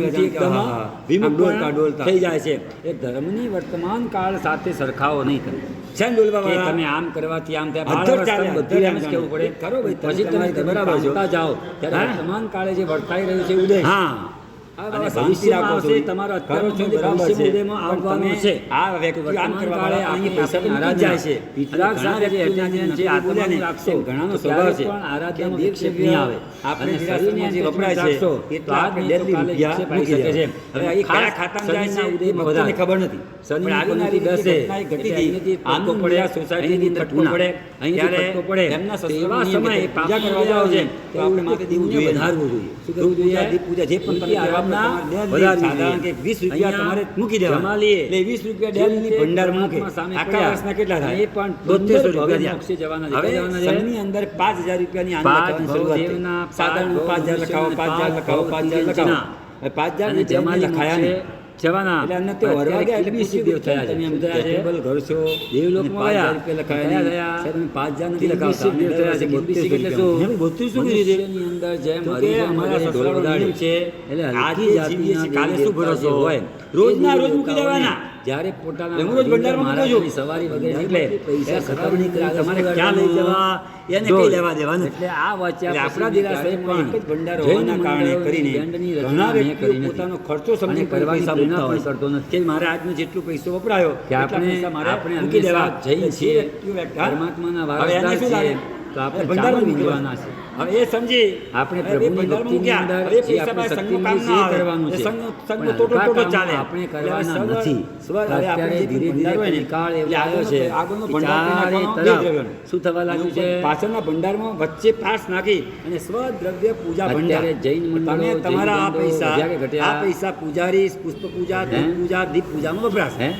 ધર્મથી એકદમ હા, હા. વિમુખ ડોલતા, ડોલતા. થઈ જાય છે. એ ધર્મની વર્તમાન કાળ સાથે સરખાવો નહીં કરે છે ને ડોલવા કે વાળા? તમે આમ કરવાથી આમ થાય અધર બાળ ચાલે, અવસ્થામાં બધું અધર એમ જ એમ કહેવું પડે. ખરો ભાઈ, પછી તમે તમારી તમે બરાબર છે. પામતા જાઓ ત્યારે હા? વર્તમાન કાળે જે વર્તાઈ રહ્યું છે ઉદય હા અને બાબા શાંતિ ભવિષ્યમાં રાખો આવશે, છો. તમારો કરો અત્યારનો છો સંબંધ બરાબર ભવિષ્ય છે. મુદ્દેમાં પણ આવવાનો તમે છે. આ વ્યક્તિ આમ વર્તમાન કરવા કાળે વાળા અહીં પૈસા પૈસા નારાજ જાય છે. પિતરાગ અને સાથે જે ઘણા વ્યક્તિને વ્યક્તિને જે જે બોલ્યા ને, રાખશો, એ ઘણાનો તો સ્વભાવ છે પણ આરાધના કે વિક્ષેપ વિક્ષેપ નહીં આવે. આપણે અને શરીરમાં જે શરીરમાં વપરાય જે છે રાખશો, એટલા આપણે તો ડેલી કાલે રૂપિયા વિક્ષેપ મૂકી આવી શકે દેવા. છે. હવે હવે એ કયા ખાસ ખાતામાં જાય શરીરના છે એ ઉદયમાં ભક્તોને વધારે. ખબર નથી. શનિની પણ આવી પંક્તિ બેસે ઘટના ઘટી એટલે હતી. અહીંયાથી આનંદ પટકો પડે, વિલાસ સોસાયટીની અંદર પટકો પૂના. પડે, અહીંયાથી ત્યારે પટકો પડે. એમના તો સસરાનો એવા નિયમ સમયે કે પૂજા કરવા જાઓ છે તો આપણે માથે દેવું જોઈએ, વધારવું જોઈએ. શું કરવું જોઈએ? દીપ પૂજા જે પણ તમે આરાધના વધારવી સાધારણ જોઈએ. કે 20 રૂપિયા તમારે મૂકી દેવા. જમા લઈએ. એટલે 20 રૂપિયા ડેલીની ભંડારમાં મૂકે. આખા વર્ષના કેટલા થાય? એ પણ 7200 રૂપિયા થયા. મોક્ષે જવાના છે. હવે ક્યાં જવાના છે? સનની અંદર 5000 રૂપિયાની આંક પાંચ લખાવવાની શરૂઆત થઈ. ભવદેવના, સાધારણ પાંચ 5000 લખાવો, 5000 લખાવો, 5000 લખાવો. હવે 5000 અને જમાલી લખાયા નહીં. જવાના. એટલે અમને તે વરવા ગયા એટલે બીસી પૂછ્યું દેવ થયા છે. તમે એમ ટેબલ ઘરશો, દેવલોકમાં અને ગયા. 5000 રૂપિયા લખાયા કયા નહીં. થયા? સાહેબ, અમે 5000 નથી કિલબીસી લખાવતા. દેવ થયા છે. અમે કિલબીસી 3200 એટલે શું? રૂપિયા. મેં કીધું, 3200 શું કીધું છે? મનુષ્યની અંદર જેમ તો કે હરિજન અમારા વગેરે ઢોલ સસરાનો વગાડે. નિયમ છે, એટલે આજે હલકી જીવીએ છીએ, કાલે જાતિના શું દેવી ભરોસો દેવતા હોય? જે રોજના રોજ મૂકી દેવતાઓને દેવાના. જ્યારે પોતાના હું રોજ ભંડારમાં મૂકું છું. સવારી વગેરે એટલે પૈસા ખતમ નહીં કરી તમારે ક્યાં લઈ જવા એને ઢોલ. કઈ લેવા દેવા નથી. એટલે આ વાંચ્યા એટલે આપણા પછી દેરાસરમાં ત્યારે એક જ ભંડાર જૈન હોવાના કારણે મંડળોની કરીને દંડની ઘણા રચના મેં વ્યક્તિઓ કરી નથી. પોતાનો ખર્ચો સમજી અને કરવાની પૈસા પ્રેરણા મૂકતા પણ હોય કરતો નથી. કે મારે આજનો જેટલો પૈસો વપરાયો કે એટલા આપણે પૈસા મારે આપણે મૂકી દેવા. હંમેશા જૈન જે છીએ, વ્યક્તિઓ હા? પરમાત્માના હવે એને વારસદાર શું લાગે? છીએ, તો આપણે ભંડારમાં ચાવલ મૂકી વીણવાના છે. હવે એ સમજી આપણે હવે પ્રભુની ભંડારમાં ભક્તિની મૂક્યા. અંદર હવે જે પૈસા આપણે પાસે સંઘનું શક્તિ કામ ના મળે છે એ આવે. કરવાનું એ છે. સંઘનો પણ ટોટો હલકા ટોટો કામો ચાલે. આપણે એટલે કરવાના સવાર- નથી. સવાર હવે આપણે અત્યારે જે ધીરે ભંડાર ધીરે હોય ને, નિકાળ એવો એટલે આવ્યો છે આગળનો કે ભંડાર ચારે નાખવાનો તરફ બે દ્રવ્યનો. શું થવા લાગ્યું છે? પાછળના ભંડારમાં વચ્ચે પાસ નાખી અને સ્વદ્રવ્ય પૂજા ભંડાર. અત્યારે જૈન મંડળો, તમે જૈન તમારા આ ગ્રંથો પૈસા વધ્યા કે ઘટ્યા? આ પૈસા પૂજારી, પુષ્પ પૂજા, હે? ધૂપ પૂજા, દીપ પૂજામાં વપરાશે. હે?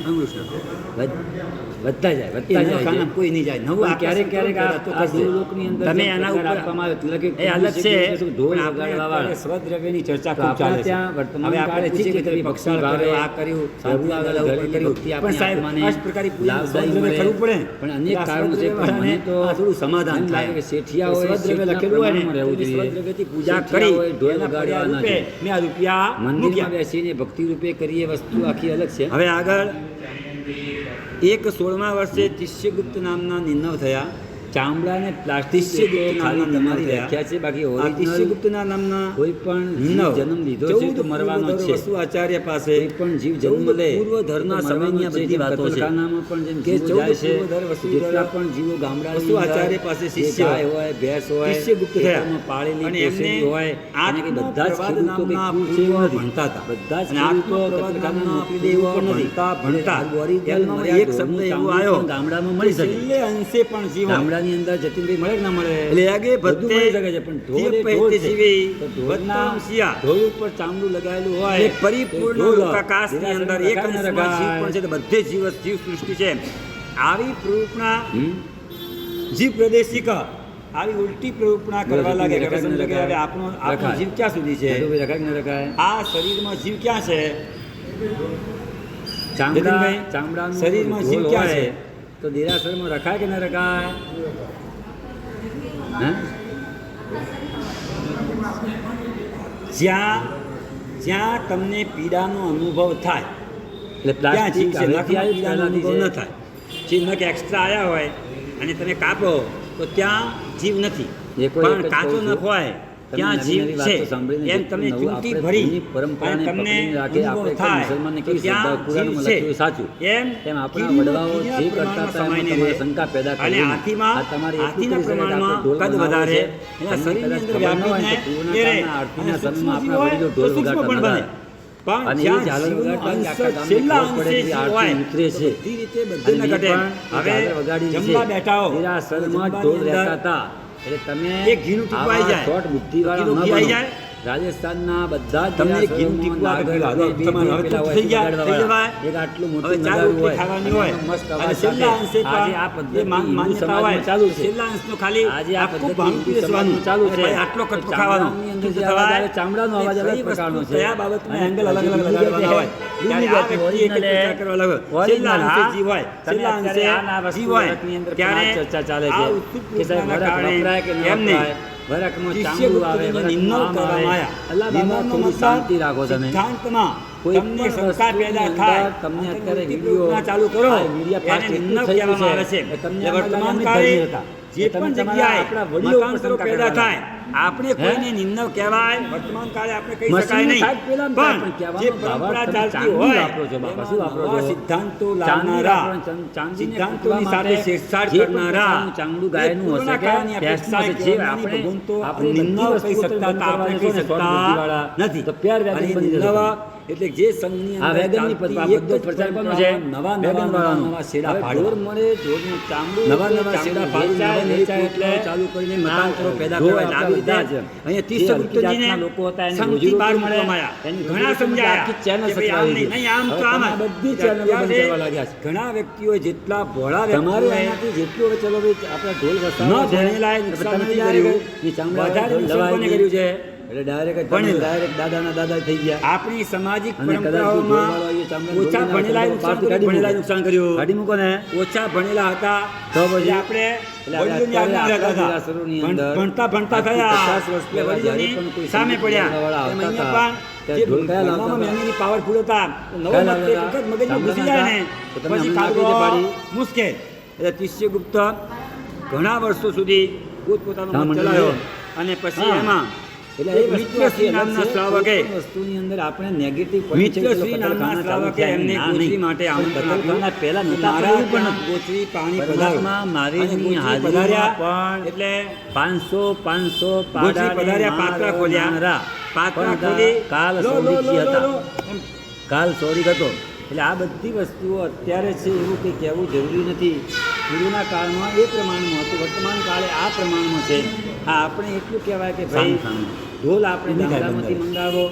વધતા જાય વધતા એના જાય ખાના છે. કોઈ નહીં જાય. નવું પણ આકર્ષણ ક્યારેક ક્યારેક તો આ થશે. દેવલોકની અંદર તમે જે એના પ્રકાર ઉપર આપવામાં આવે, એટલે કે એ અલગ છે. શું ઢોલ પણ આપણે વગાડવા અત્યારે સ્વદ્રવ્યની ચર્ચા તો ખૂબ આપણા ચાલે છે. ત્યાં વર્તમાન હવે કાળ આપણે પૂછીએ પૂછીએ કે કે તમે પક્ષાળ ભક્તિ કર્યો, ભાવે, આ કર્યું, પ્રભુ આગળ ઉપર ઘરેની કર્યું. ભક્તિ પણ આપણી સાહેબ, આત્માને આ જ પ્રકારે પૂજા લાભદાયી સ્વદ્રવ્ય મળે. કરવું પડે. પણ અનેક આ કારણો છે. સ્વદ્રવ્ય પણ મને તો આ થોડું સમાધાન એમ થાય. લાગે કે શેઠિયા હોય, સ્વદ્રવ્ય શેઠના લખેલું હોય ને, પ્રમાણમાં રહેવું તો જોઈએ. સ્વદ્રવ્યથી પૂજા શેઠિયા કરી હોય, ઢોલ એના વગાડવા પડ્યા રૂપે નથી. મેં આ રૂપિયા મંદિરમાં મૂક્યા. બેસીને ભક્તિ રૂપે કરીએ વસ્તુ આખી અલગ છે. હવે આગળ એક 16મા વર્ષે તિષ્યગુપ્ત નામના નિર્ણવ થયા. ચામડાને પ્લાસ્ટિક તિષ્યગુપ્ત ખાલી નામના તમારી નિર્ણવ વ્યાખ્યા છે, બાકી આ original તિષ્યગુપ્તના નામના કોઈ પણ નિર્ણવ જીવ જન્મ લીધો છે તો મરવાનો જ છે. વસુ આચાર્ય પાસે કોઈ પણ જીવ જન્મ લે પૂર્વધરના તો મરવાનો સમયની જ છે. બધી વાતો છે. કતલખાનામાં પણ જેમ કે જીવો જાય છે, પૂર્વધર વસુધર જેટલા પણ જીવો ગામડાની વસુ અંદર આચાર્ય પાસે જે શિષ્ય ગાય હોય, ભેંસ હોય, તિષ્યગુપ્ત થયા. ખેતરમાં પાળેલી અને એમને પોસેલી હોય, અને કે બધા જ ખેડૂતો કે નામના કુળ છે એવું પૂર્વ નથી. ભણતા હતા. બધા જ અને ખેડૂતો આત્મપ્રવાદ કતલખાનામાં નામના નોકરી દે એવું પણ નથી. ભણતા. original એમનો મર્યાદા એક શબ્દ ઢોરનું એવો ચામડું આવ્યો પણ ગામડામાં મળી શકે. છેલ્લે અંશે પણ જીવો. ગામડાની અંદર જતીનભાઈ મળે કે ના મળે? એટલે આગે બધું ભત્તે મળી શકે છે, પણ ઢોર એ જે ઢોર પહેતે છે. જીવી, તો ઢોરના ભત્તમ સિયા. ઢોર ઉપર ચામડું લગાવેલું હોય એ પરિપૂર્ણ તો ઢોર લોકાકાશની અંદર એક રખાય ન અંશમાં જીવ રખાય? પણ છે, તો બધે જીવ સૃષ્ટિ છે. આવી પ્રરૂપણા હમ? જીવ પ્રાદેશિક આવી ઉલટી પ્રરૂપણા કરવા લાગે. રખાય કે ન સમજો કે હવે રખાય? આપણો રખાય. જીવ ક્યાં સુધી છે? નટુભાઈ રખાય કે ન રખાય? આ શરીરમાં જીવ ક્યાં છે? ચામડા જતીનભાઈ, ચામડાનું શરીરમાં ઢોલ જીવ ક્યાં હોય છે? તો દેરાસરમાં રખાય કે ન રખાય? હે? જ્યાં જ્યાં તમને પીડાનો અનુભવ થાય એટલે ત્યાં જીવ પ્લાસ્ટિક છે. હવેથી નખમાં આવ્યું, પીડાનો પહેલાથી અનુભવ ન છે. થાય. જે નખ એક્સ્ટ્રા આવ્યા હોય અને તમે કાપો તો ત્યાં જીવ નથી. એ કોઈ એક પણ જ કાચો કહું છું. નખ હોય તમે ત્યાં નવી જીવ નવી છે. વાતો સાંભળીને એમ જે તમને નવું ચૂંટી આપણે ભરી જૂની પરંપરાને અને તમને પકડીને રાખીએ. અનુભવ આપણે થાય મુસલમાનને તો કેવી ત્યાં શ્રદ્ધા, કુરાનમાં જીવ છે. લખ્યું એ સાચું. એમ આપણા કીડીના વડવાઓ જે કરતા હતા એમાં સમાઈને તમારે રહે. શંકા પેદા અને કરી. હાથીમાં આ તમારે એટલું હાથીના કરી શકાય કે આપણે પ્રમાણમાં ઢોલ કદ બનાવવો વધારે છે. એના તમને શરીરની કદાચ અંદર ખબર ન હોય વ્યાપીને તો પૂર્વના એ રહે. કાળના આરતીના અને સમયમાં સૂક્ષ્મ આપણા જીવ વડીલો હોય ઢોલ તો સૂક્ષ્મ વગાડતા પણ નતા. બને. પણ અને એ જ્યાં ઝાલર જીવનો વગાડતા અંશ આખા ગામને છેલ્લા ખબર પડે અંશે કે જીવ આરતી હોય ઉતરે છે. બધી રીતે બધે ન અને ઘટે. પણ હવે ઝાલર વગાડી છે. જમવા બેઠા હો દેરાસરમાં જમવાની ઢોલ અંદર રહેતા હતા. એટલે તમે એક ઘીનું ટીપું આવી જાય. શોર્ટ બુદ્ધિવાળા કિલો ન ઘી આવી બનો. જાય. રાજસ્થાનના બધા જ તમને એક ઘીનું દેરાસરોમાં ટીપું આપે, નાગર પીવા. અને બે તમારે હવે પેલા તો હોય, થઈ ગયા, વગાડવાવાળા. થઈ જવાય. એક આટલું હવે મોટું ચાર નગારું રોટલી હોય ખાવાની અને હોય. એનો મસ્ત અને અવાજ છેલ્લા સાથે. અંશે આજે આ પદ્ધતિ હિન્દુ સમાજમાં ચાલુ છે. છેલ્લા અંશનો ખાલી આજે આ આખું પદ્ધતિ ભાંગ હિન્દુ પીરસવાનું. સમાજમાં ચાલુ છે. ભાઈ આટલો કટકો ખાવાનો. ચામડાની અંદર શું જે અવાજ થવાય? આવે, ચામડાનો અવાજ અલગ કઈ વસ્તુ પ્રકારનો છે. કયા બાબતમાં અને એંગલ અલગ અલગ પછી લગાડવાના હોય. ડુંગળી ત્યારે આ જાતિ વ્યક્તિ એક જ original વિચાર કરવા લાગે. original છેલ્લા અંશે હા. જીવ હોય. તમે છેલ્લા અંશે અત્યારે આ જીવ હોય. વસ્તુની અંદર ત્યારે આ ચર્ચા ચાલે આ છે ઉત્સુક કે સાહેબ પૂર્વના વરખ કારણે વપરાય કે ન એમ નહીં. વપરાય. વરખમાં શિષ્ય ચામડું આવે, ગુપ્તને વરખમાં નિર્ણય આમ કરવામાં આવે. આવ્યા. અલ્લાહ બાબા નિર્ણયનો થોડી મતલબ શાંતિ રાખો તમે. સિદ્ધાંતમાં કોઈ તમને પણ શંકા વસ્તુની પેદા અંદર થાય તમને અને અત્યારે ઉલટી વિડીયો પ્રવૃત્તિના ચાલુ કરો આ મીડિયા ફાસ્ટ એને એટલું નિર્ણય થઈ ગયું કહેવામાં આવે છે છે. કે તમને એટલે આમાં વર્તમાન લાગે કાળે ધર્મી હતા. જે તમે પણ તમારા જગ્યાએ આપણા વડીલો ઉપર મતાંતરો શંકા પેદા કરવા થાય આપણે કોઈને નિંદવ કહેવાય વર્તમાન કાળે આપણે કહી મશીનને શકાય નહીં સાહેબ પેલા પણ કહેવાનો જે ભાવાર્થ પરંપરા તમે ચાલતી ચાંદી હોય વાપરો છો બાપા, શું વાપરો એમાં છો? નવા સિદ્ધાંતો ચાંદી લાવનારા વાપરો, ચાંદીને સિદ્ધાંતોની કૂટવા સાથે માટે છેડછાડ જે પણ કરનારા પોતાનું ચાંગડું ગાયનું એ હશે કે પુરાણા કાળની ભેંસનું અપેક્ષાએ હશે, જે કહેવાની આપણે ભગવંતો આપણે નિંદવ બધી કહી વસ્તુઓ શકતા હતા, આપણે કહી શકતા નથી. તો પ્યાર વેગન અને બની જશે. નવા એટલે જે સંઘની આ અંદર વેગનની ચાલતી આ એક બધો જ પ્રચાર કોનો પરંપરામાં છે? નવા વેગન નવા વાળાનો. નવા શેડા હવે પાડવા. ઢોર મળે, ઢોરનું ચામડું, નવા નવા ચામડું શેડા પાડી વેચાય, નવા વેચાય એટલે એટલે ચાલુ કરીને ના, મતાંતરો પેદા ઢોર કરવા આપણા આવી બધા રીતે જ. અહીંયા જે તીર્થ હલકી જાતના ગુપ્તજીને લોકો હતા એની સંઘથી રોજીરોટી બહાર મળે, મૂકવામાં આવ્યા. એની ઘણા રોજીરોટી સમજાયા આખી channel કે ભાઈ આમ સચવાઈ નહીં, ગઈ. નહીં, આમ હવે તો આમ તમે જ. બધી channel બંધ અત્યારે કરવા લાગ્યા છે. ઘણા વ્યક્તિઓ જેટલા ભોળા તમારે વ્યક્તિઓએ એનાથી જેટલું હવે ચલો ભાઈ આપણે ઢોલ ન વસાવો છે, ભણેલાએ તો નુકસાન તમે નથી direct કર્યું. એ ચામડા વધારે ઢોલ નુકસાન કોને દબાવી કર્યું છે? એટલે ડાયરેક્ટ ભણેલા. ડાયરેક્ટ દાદાના દાદા થઈ ગયા. આપણી સામાજિક અને કદાચ પરંપરાઓમાં ઢોલવાળો એ ચામડા ઓછા ઢોલીને ભણેલાએ નુકસાન પાછી કર્યું, ભણેલાએ નુકસાન કર્યું. કાઢી મૂકો ને. ઓછા ભણેલા હતા તો પછી? એટલે આપણે એટલે વડીલોની આજ્ઞા અત્યારે રહેતા હતા. આપણા દેરાસરોની અંદર ભણતા ભણતા આજથી થયા 50 વર્ષ એટલે પહેલા જ્યારે વડીલોની પણ કોઈ સામે સંગીત પડ્યા વગાડવાવાળા એમ આવતા અહીંયા હતા, પણ જે ઢોલ કયા લાવતા ભણવામાં હતા? memory powerful હતા નવો કયા મત લાવતા એક વખત હતા? મગજમાં ઘૂસી જાય ને તો તમે પછી અમને કાઢવો આપી દે પાડી. મુશ્કેલ. એટલે તિષ્યગુપ્ત ઘણા વર્ષો સુધી પોતપોતાનો હા, મત મંડળી ચલાવ્યો છે. અને પછી હા. એમાં એટલે એક એ વસ્તુ મિત્રશ્રી આખી અલગ નામના છે. શ્રાવકે કોઈ પણ વસ્તુની અંદર આપણે નેગેટિવ મિત્રશ્રી નામના શ્રાવકે એમને ગોચરી માટે આમંત્રણ આપ્યું. પહેલા નહોતા મારા એવું પણ ત્યાં ગોચરી પાણી પરમાત્મા પધાર્યું. મહાવીરની અને ગોચરી હાજરીમાં પધાર્યા પણ એટલે 500 ગોચરી પધાર્યા, પાત્રા ખોલ્યા. પાત્રા ખોલી કાલ લો, લો, સૌદીજી લો, હતા. લો, એમ કાલ સોરી હતો. એટલે આ બધી વસ્તુઓ અત્યારે છે એવું કંઈ કહેવું જરૂરી નથી. પૂર્વના કાળમાં એ પ્રમાણમાં હતું, વર્તમાન કાળે આ પ્રમાણમાં છે. હા, આપણે એટલું કહેવાય કે ભાઈ ઢોલ આપણે ગામડામાંથી મંગાવો.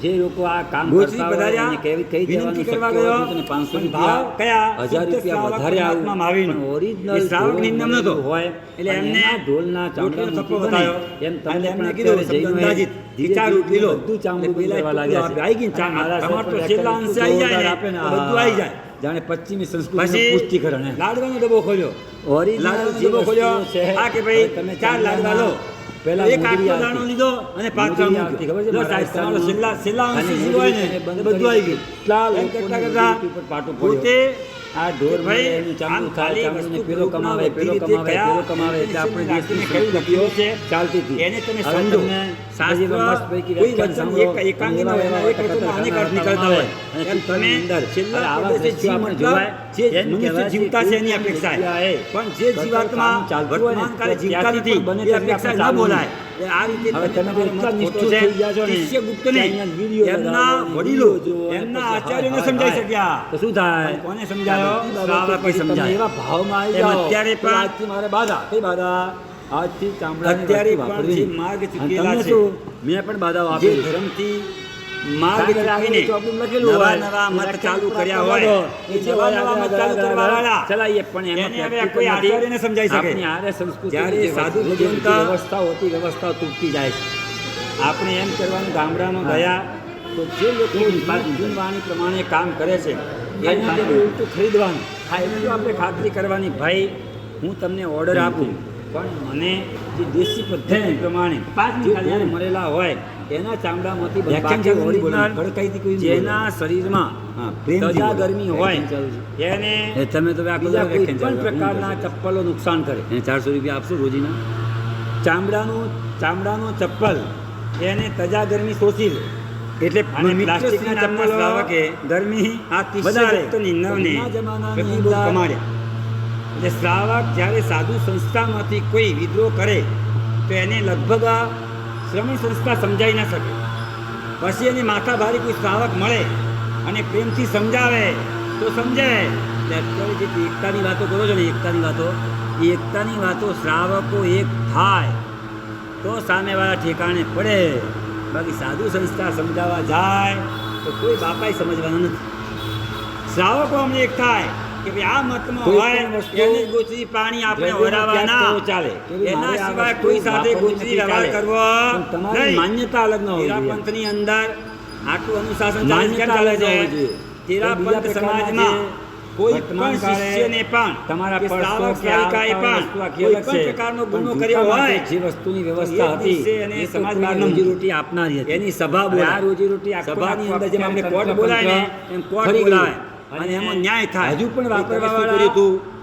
જે લોકો આ કામ ગોચરી કરતા હોય પધાર્યા, એને કેવી કઈ દેવાનું વિનંતી કરવા શક્ય હોય ગયો. તો તને 500 પણ ભાવ રૂપિયા, કયા? 1000 રૂપિયા શુદ્ધ વધારે શ્રાવક આવું. માવીનો. પણ original એ શ્રાવક ઢોલ નિંદમ નહોતો. હોય એટલે અને એમને એના ઢોલના ગોચરીનો ચામડાનો થપ્પો બને. બતાવ્યો. એમ અને તમને એમને પણ કીધું, અત્યારે જૈનોએ અંદાજિત ધીરે ચાર ધીરે ઉઠી લો. બધું ચામડું એટલે પેલા કરવા લાગ્યા છે. આવી ગઈ ચા, મારા તમારે તો સાહેબ છેલ્લા અંશે આવી જાય ને, આપે ને, તો બધું આવી જાય. જાણે પશ્ચિમી સંસ્કૃતિનું પછી પુષ્ટિકરણ હે. લાડવાનો ડબ્બો ખોલ્યો. Original લાડવાનો જે ડબ્બો ખોલ્યો. વસ્તુઓ છે, આ કે ભાઈ હવે તમે 4 લાડવા લો. પહેલા એક મોગરી આટલો દાણો આવતી. લીધો અને પાછા મોગરી મૂક્યો. આવતી, ખબર છે? લો સાહેબ, તમારો મહારાષ્ટ્રમાં છેલ્લા અંશ અને શું હોય ને, મોગરી બંધ બધું આવી ગયું. કેટલા એમ લોકોને કરતા કરતા મોગરી ઉપર પાટો પડ્યો. પોતે આ ઢોર ભાઈ મળે, એનું ચામડું આમ થાય, ખાલી ચામડુંને વસ્તુ પેલો ગ્રુપમાં કમાવે, પેલો બધી રીતે કમાવે, કયા પેલો કમાવે. એટલે આપણે રાખીને દેશની કયું લખ્યું છે, ચાલતી હતી. એને તમે હવે સમજો. તમને શાસ્ત્ર હજી મસ્ત પૈકી કોઈ વ્યાખ્યાન વચન સાંભળો. એકાંગીના એવા હોય, એક એવા વચનમાં અનેક અર્થ કથા નીકળતા હોય. અને એમ કીર્તનની તમે અંદર છેલ્લા હવે આવા પ્રદેશે દ્રશ્યો જીવ આપણે મતલબ જોવાય. જે એમ મનુષ્ય કહેવાય છે જીવતા છે એની કે અપેક્ષા જગ્યાએ પણ જે જીવાત્મા ચાલતું હોય ને, વર્તમાન કાળે તો જીવતા જ્યાંથી નથી પણ બને એ ત્યાં અપેક્ષા ન ચાલવું બોલાય. એટલે આ રીતે હવે તમે તો એટલા નિષ્ઠુર થઈ ગયા છો ને, શિષ્યગુપ્તને કે અહીંયા વિડીયો એમના લગાવો, વડીલો વિડીયો જુઓ, એમના પછી આચાર્યોને હાય, સમજાઈ હાય. શક્યા. તો શું થાય? પણ કોને સમજાયો? આ બધી બાબતો શ્રાવકે પછી તમે સમજાય. એવા ભાવમાં આવી એમ જાઓ અત્યારે કે પણ આજથી મારે બાધા. કઈ બાધા? આજથી ચામડાની અત્યારે વસ્તુ પણ વાપરવી. જે માર્ગ અને ચૂકેલા તમને છે, શું? મેં પણ બાધાઓ જે આપી. ધર્મથી માર્ગ આગળ આગળ ચૂકીને ચોપડીમાં લખેલું નવા હોય. નવા મત એટલે ચાલુ કેમ કર્યા પ્રાપ્ત હોય કરો? એ જે નવા મત ચાલુ કરવાવાળા ચલાવીએ પણ એમાં એને હવે practical કોઈ નથી. આચાર્યને સમજાઈ શકે. આપણી આર્ય સંસ્કૃતિની જ્યારે જે સાધુ જે ભગવંત વ્યવસ્થાઓ હતી, વ્યવસ્થાઓ તૂટતી જાય છે. આપણે એમ કરવાનું ગામડામાં હા. ગયા તો જે લોકો જૂનવાણી પ્રમાણે કામ કરે છે એના જેવું ઉલટું ખરીદવાનું. હા, એટલું આપણે ખાતરી કરવાની, ભાઈ હું તમને ઓર્ડર આપું પણ મને જે દેશી પદ્ધતિ પ્રમાણે જે ઢોર મળેલા હોય એના ચામડામાંથી વ્યાખ્યાન બાકી ચાલુ નહીં original બોલવાનું. ભડકાઈથી કોઈ નહીં જેના શરીરમાં હા, પ્રેમથી તજા બોલો. ગરમી હોય વ્યાખ્યાન ચાલુ છે. એને એ તમે તો આ બીજા કોઈ વ્યાખ્યાન પણ ચાલુ રાખો. પ્રકારના ચપ્પલો નુકસાન કરે. એને 400 રૂપિયા આપશો રોજીના? ચામડાનું ચપ્પલ એને તજા ગરમી શોષી લે. એટલે પ્લાસ્ટિકના ચપ્પલ શ્રાવકે ગરમી આ તિષ્યગુપ્તની નવને જૂના જમાનાની પ્રતિબોધ અંદર કમાડ્યા. એટલે શ્રાવક જ્યારે સાધુ સંસ્થામાંથી કોઈ વિદ્રોહ કરે તો એને લગભગ આ શ્રમણ સંસ્થા સમજાઈ ન શકે. પછી એને માથાભારી કોઈ શ્રાવક મળે અને પ્રેમથી સમજાવે તો સમજે. એટલે અત્યારે જે એકતાની વાતો કરો છો ને, એકતાની વાતો શ્રાવકો એક થાય તો સામેવાળા ઠેકાણે પડે. બાકી સાધુ સંસ્થા સમજાવવા જાય તો કોઈ બાપાએ સમજવાનું નથી. શ્રાવકો અમને એક થાય કે ભાઈ આ મતમાં કોઈ હોય પણ વસ્તુ એને ગોચરી પાણી આપણે દ્રવ્યનો ત્યાગ ઓરાવાના કરવો ચાલે. કે ભાઈ એના મારે આ સિવાય વસ્તુ કોઈ સાથે વાપરવી ગોચરી નથી વ્યવહાર ચાલે. કરવો પણ તમારી નહીં. માન્યતા અલગ ન હોવી જોઈએ. તેરાપંથની અંદર આટલું અનુશાસન કેમ માન્યતા ચાલે અલગ છે? હોવી જોઈએ. તેરાપંથ બીજા પ્રકારના સમાજમાં જે કોઈ વર્તમાન પણ કાળે શિષ્યને પણ તમારા કે પરસો શ્રાવક કે શ્રાવિકાએ આવતા પણ વસ્તુ આખી કોઈ અલગ પણ છે. પ્રકારનો પણ ગુનો જૂતા કર્યો માટે હોય જે વસ્તુની વ્યવસ્થા એ હતી દિવસે એને એ તો સમાજ કોઈ બહારનું રોજીરોટી આપનારી હતી. એની સભા અને બોલાય. આ રોજીરોટી આખો સભાની આખો અંદર જેમ આપણે તંત્ર કોર્ટ બોલાય ને એમ કોર્ટ ફરી ગયું. બોલાય અને એમાં ન્યાય થાય. હજુ પણ એ તમે શું વાપરવાવાળા કર્યું હતું?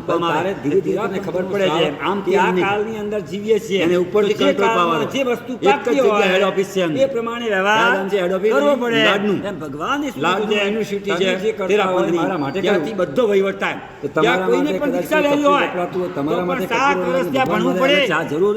મૂકવામાં તારે આવે ધીરે ધીરે ત્યારે તને ખબર પણ પડે છે શ્રાવક આમ કે કેમ આ નહીં. કાળની અંદર જીવીએ છીએ એને ઉપરથી તો જે control કાળમાં power. જે વસ્તુ એક જ પ્રાપ્તિ જગ્યાએ હોય head office છે એમનું. એ પ્રમાણે વ્યવહાર દાદાનું જે head office કરવો છે, પડે લાડનું. એમ ભગવાને શું લાડનું કીધું છે? યુનિવર્સિટી તમે છે, જે કરતા તેરા હોય પણ મારા માટે ત્યાંથી બધો વહીવટ થાય તો ત્યાં તમારા કોઈને માટે પણ કદાચ દીક્ષા લેવી હોય તકલીફ અપડાતું હોય, તમારા તો માટે પણ 7 કપૂર વર્ષ ત્યાં ભગવાન ભણવું મને પડે આ જરૂર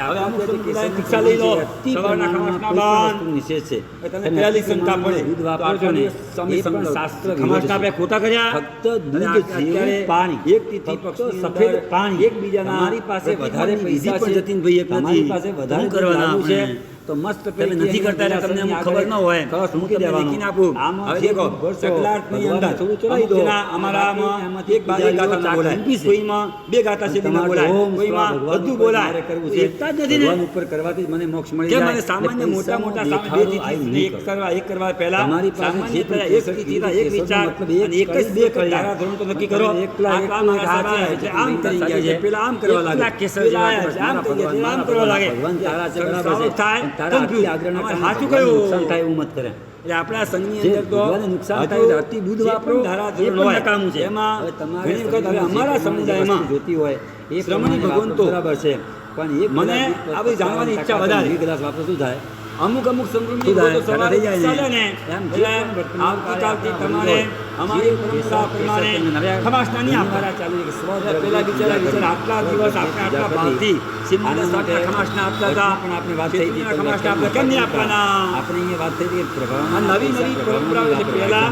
હવે અમુક સમુદાય દીક્ષા લઈ લો, સવારના ખમાસના બાન. નિષેધ છે. તમે પહેલી શંકા પડે દૂધ તો વાપરો છો ને, સ્વામી એ પણ સમજાવો. શાસ્ત્ર ખમાસના બે ખોટા કર્યા. ફક્ત અને દૂધ અત્યારે જેવું પાણી, એક તિથિ ફક્ત પક્ષની સફેદ અંદર પાણી, એકબીજાના તમારી પાસે વધારે પ્રતિમાની વિધિ પૈસા પણ છે, જતીનભાઈ એક તમારી નથી. પાસે વધારે શું કરવાના લાડુ છે, આપણે? તો મસ્ત તમે પેલી નથી કરતા એટલે તમને અમુક ખબર ન હોય. કળશ હું મૂકી તમને દેવાનું. લીખીને આપું. આમાં હવે જે દેખો, ચકલાટની અંદર થોડું ચલાવી દો. અમુક જણા અમારામાં એક બાર એક ગાથા ના બોલાય, કોઈમાં બે ગાથા સીધી ના બોલાય, કોઈમાં બધું બોલાય. કરવું છે. એકતા જ નથી ને. ભગવાન ઉપર કરવાથી જ મને મોક્ષ મળી કે જાય. મને સામાન્ય એટલે મોટા મોટા સામે પૈસાનો બે દેખાડો ચીજ, નહીં એક કરવા પહેલા તમારી પાસે સામાન્ય જે પણ પહેલા એક કેસર ચીજ, એક વિચાર મતલબ અને એક જ બે ધારાધોરણ તો નક્કી કરો. એકલા આટલા મારા સારા છે, આમ કરી ગયા છે, પેલા આમ કરવા લાગે, એકલા કેસર પેલા જેવા આયા છે, આમ કરી ગયા છે, આમ ભગવાન કરવા લાગે. ભગવાન તારા છે, બરાબર છે. શ્રાવક થાય, તારા confuse. હાથથી આગળના અમારે કામમાં સાચું ભગવાનને કયું? નુકસાન થાય એવું મત કરે. એટલે આપણા સંઘની જે અંદર તો ભગવાનને નુકસાન હજુ થાય તો અતિ દૂધ જે વાપરો, પણ એ ધારાધોરણ પણ હોય, નકામું છે. એમાં હવે તમારે ઘણી વખત હવે શરીરને અમારા જે પ્રમાણે સમુદાયમાં વસ્તુ જોતી હોય એ શ્રમણી પ્રમાણે ભગવાન વાપરો, તો બરાબર છે. પણ એક મને ગ્લાસ આ બધી જાણવાની ઈચ્છા વધારે. 20 ગ્લાસ વાપરો શું થાય? અમુક સંગમની શું થાય? તો સવારે થઈ જાય ને. ચાલે ને એમ જે એટલે પણ વર્તમાન આવતીકાલથી કાર્ય તમારે આપણા અમારી જે પરંપરા કેસર પ્રમાણે કેસર ખમાસના નહીં ઘણી વાર આપતા. આ ચાલુ છે કે સ્વદ્રવ્ય પેલા બિચારા પૂજા આટલા કરી. દિવસ આપણે આટલા ભાવથી સિંહના આના માટે સાતના ખમાસના આપતા હતા, પણ આપણે વાત થઈ હતી ખેતરીના ખમાસના આપતા, કેમ નહીં આપવાના? આપણે અહીંયા વાત થઈ હતી કે પ્રભાવના આ નવી નવી પૈસા પરંપરાઓ છે. પ્રભાવના પહેલા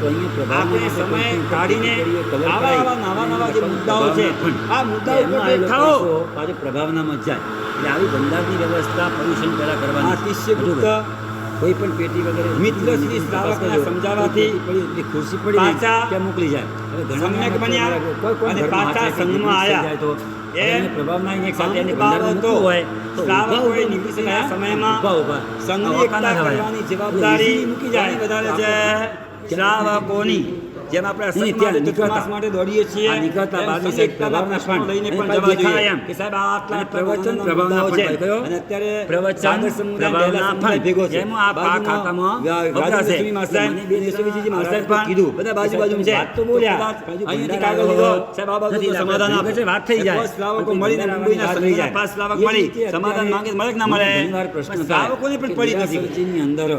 તો અહીંયા પ્રભાવના આપણે માટે સમય કોઈ પણ કાઢીને કરીએ, કલર આવા કરાય. આવા નવા નવા જે મુદ્દાઓ છે, આ મુદ્દાઓ એમાં ઉપર આ લોકો દેખાઓ. પાછું પ્રભાવનામાં જ જાય. એટલે આવી ધંધાની વ્યવસ્થા પોલ્યુશન પહેલા આ કરવાની. શિષ્યગુપ્ત કોઈ પણ પેટી વગેરે મિત્ર શ્રી શ્રાવકના સમજાવવાથી ખુરશી પડી પાછા ત્યાં મોકલી જાય. હવે ઘણા સમ્યક લોકો બન્યા કોઈ પણ અને ઘરમાં પાછા હાથે કંઈક સંઘમાં મિક્સ થઈ આયા. જાય તો એમ એને પ્રભાવના એક સાથે એને બાબતો ભંડારમાં મૂકવું હોય તો શ્રાવકોએ ઊભા નિવૃત્તિના ઊભા સમયમાં ઊભા ઊભા સંઘની આ એકતા વખાના થવાય. કરવાની જવાબદારી easily મૂકી જાય. ઘણી વધારે છે શ્રાવકોની. જેમ આપણે નહીં, સંઘમાં ત્યાં ચતુર્માસ માટે દોડીએ છીએ, આ નીકળતા એમ બારની સંઘ સાઈડ એકતાના પ્રભાવના પ્રશ્નો પણ લઈને એને પણ પાછું જવા દેખાય જોઈએ એમ. કે સાહેબ આ આટલા અને પ્રવચન નાના પ્રભાવના મુદ્દાઓ પણ છે. કયો? અને અત્યારે પ્રવચન સાગર સમુદાય પ્રભાવના પહેલા સમુદાય પણ. ભેગો છે. એમાં આ બાજુમાં ખાતામાં રાજુ વપરાશે. લક્ષ્મી માસ્ટર, મને બે યશસ્વીજી માસ્ટર માસ્ટર પણ કીધું. બધા બાજુ છે. વાત તો બોલ્યા. કદાચ બાજુ અહીંયાથી ભંડાર કાગળ લીધો, આવ્યો. સાહેબ આ બાબતનું નથી, સમાધાન આપણે આપો. વાત થઈ જાય. એકવાર શ્રાવકો પણ મળીને ભંડાર મુંબઈના વાત થઈ સંઘના જાય. 5 શ્રાવક એ મળી રીતે સમાધાન અત્યારે માંગે મળે કે ના મળે? ઘણીવાર પ્રશ્ન પણ થાય શ્રાવકોને પણ કે પડી નથી. દેરાસરજીની અંદર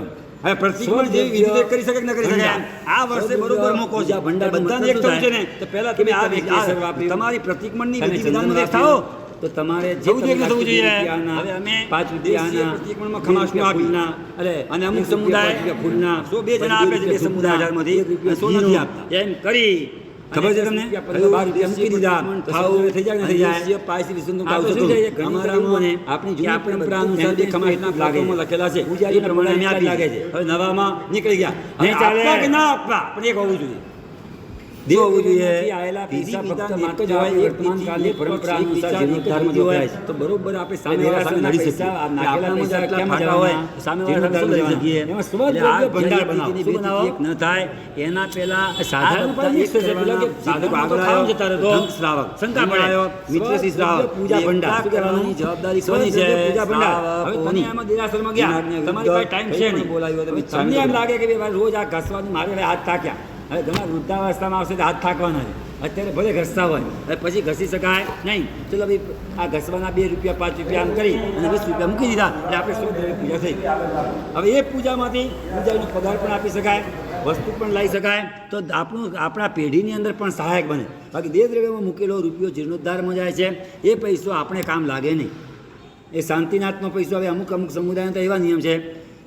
હવે પ્રતિક્રમણ જેવી વિધિ તે કરી શકે કે ન કરી શકે? ભંડાર. આ વર્ષે બરોબર મોકો છે. પૂજા ભંડારનો બધાને એક મતલબ થવું છે ને શું તો પહેલા કે તમે આ તમે કેસર વાપર્યું, તમારી પ્રતિક્રમણની તમે વિધિ ચંદન વિધાનમાં વાપર્યું, થાઓ. તો તમારે જે થવું જોઈએ કે ન થવું જોઈએ? રૂપિયાના, હવે અમે 5 દેશીય રૂપિયાના, પ્રતિક્રમણમાં 2 ખમાસનું રૂપિયા આપી. ફૂલના, અરે અને અમુક 1 રૂપિયા, સમુદાય 5 રૂપિયા ફૂલના, 100-2 જણા આપે છે, બે પછી સમુદાય હજારમાંથી, 1 રૂપિયા 100 નથી ઘીનો. આપતા. એમ કરી ખબર છે તમને? પછી 12 રૂપિયા મૂકી દીધા. તો થાવું સમજાવે થઈ જાય કે ન થઈ જાય? દેશીય પાયસી વિસુનું આ તો ગાવ શું થતું. છે? ઘણી અમારામાં બધી આપણી કે જૂની આપણે પરંપરા બધું અનુસાર જે ખમાસના લાગે પ્લોટોમાં લખેલા છે, પૂજારી એ પ્રમાણે અમે આપી લાગે છે. છે. હવે નવામાં નીકળી ગયા. નહીં હવે ચાલે. આપવા કે ના આપવા પણ એક હોવું જોઈએ. દેવ હોવું જોઈએ. નથી આયેલા પૈસા વિધિ ફક્ત વિધાન માત્ર એક જ હોય, એક વર્તમાન વિધિ, કાળની એક પરંપરા પક્ષ, એક અનુસાર વિચાર, જીર્ણોદ્ધારમાં એક વિધિ હોય. વપરાય છે. તો બરોબર આપણે સામેવાળા સામે સામે લડી પૈસા શકીએ. આ નાખેલા આપણામાં પૈસા જેટલા કેમ ફાટા હોય, જવાના? સામેવાળા સામે શું લડી શકીએ? એમાં એટલે સ્વદ્રવ્ય આ ભંડાર ભંડાર બનાવો. બનાવો. શું શું બનાવો? એક ન થાય એના પહેલા સાધારણ સાધક પણ મિક્સ થશે. પેલા કે સાધક સાધકમાં તો આગળ ખાવાનું આવ્યો, જતા રહેતો. ધન શ્રાવક શંકા પડે. આવ્યો, મિત્ર શ્રી શ્રાવક, પૂજા એકતા ભંડાર. શું કરવાની કરવાની જવાબદારી કોની છે? પૂજા ભંડાર. હવે તમે શ્રાવકોની. આમાં દેરાસરમાં ગયા, જુનાગઢને તમારી પાસે વિરુદ્ધ ટાઈમ કંઈ છે પણ નહીં. બોલાવ્યું હોય તો હવે તમને એમ લાગે કે ભાઈ રોજ આ ઘસવાનું મારે હવે હાથ થાક્યા. હવે ઘણા વૃદ્ધાવસ્થામાં આવશે તો હાથ થાકવાના છે. અત્યારે ભલે ઘસતા હોય, હવે પછી ઘસી શકાય નહીં. ચલો ભાઈ આ ઘસવાના 2 રૂપિયા 5 રૂપિયા આમ કરી અને 20 રૂપિયા મૂકી દીધા એટલે આપણે 100 પૂજા થઈ. હવે એ પૂજામાંથી પૂજાનો પગાર પણ આપી શકાય, વસ્તુ પણ લાવી શકાય, તો આપણા પેઢીની અંદર પણ સહાયક બને. બાકી દેહ દ્રવ્યમાં મૂકેલો રૂપિયો જીર્ણોદ્ધારમાં જાય છે, એ પૈસો આપણે કામ લાગે નહીં. એ શાંતિનાથનો પૈસો. હવે અમુક સમુદાયના તો એવા નિયમ છે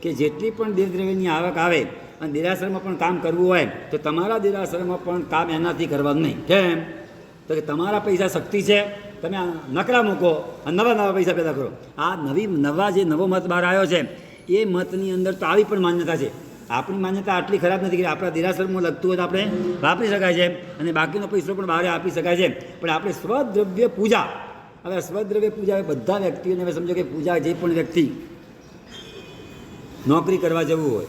કે જેટલી પણ દેહ દ્રવ્યની આવક આવે અને દેરાસરમાં પણ કામ કરવું હોય તો તમારા દેરાસરમાં પણ કામ એનાથી કરવાનું નહીં. કેમ? તો કે તમારા પૈસા શક્તિ છે, તમે આ નકરા મૂકો અને નવા પૈસા પેદા કરો. આ નવા જે નવો મત બહાર આવ્યો છે એ મતની અંદર તો આવી પણ માન્યતા છે. આપણી માન્યતા આટલી ખરાબ નથી કે આપણા દેરાસરમાં લગતું હોય તો આપણે વાપરી શકાય છે અને બાકીનો પૈસો પણ બહાર આપી શકાય છે. પણ આપણે સ્વદ્રવ્ય પૂજા, હવે સ્વદ્રવ્ય પૂજા બધા વ્યક્તિઓને હવે સમજો કે પૂજા જે પણ વ્યક્તિ નોકરી કરવા જવું હોય,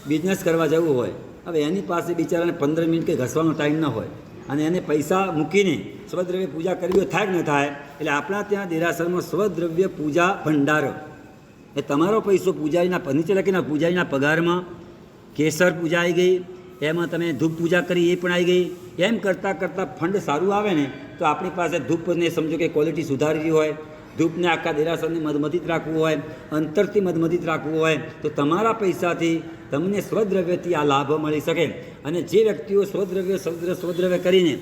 બિઝનેસ કરવા જવું હોય, હવે એની પાસે બિચારાને 15 મિનિટ કે ઘસવાનો ટાઈમ ન હોય અને એને પૈસા મૂકીને સ્વદ્રવ્ય પૂજા કરવી હોય, થાય કે ન થાય? એટલે આપણા ત્યાં દેરાસરમાં સ્વદ્રવ્ય પૂજા ભંડાર, એ તમારો પૈસો પૂજારીના નીચે લખીને પૂજારીના પગારમાં કેસર પૂજા આવી ગઈ, એમાં તમે ધૂપ પૂજા કરી એ પણ આવી ગઈ. એમ કરતાં કરતાં ફંડ સારું આવે ને તો આપણી પાસે ધૂપને સમજો કે ક્વોલિટી સુધારી હોય, ધૂપને આખા દેરાસરને મધમધિત રાખવું હોય, અંતરથી મધમધિત રાખવું હોય તો તમારા પૈસાથી તમને સ્વદ્રવ્યથી આ લાભ મળી શકે. અને જે વ્યક્તિઓ સ્વદ્રવ્ય કરીને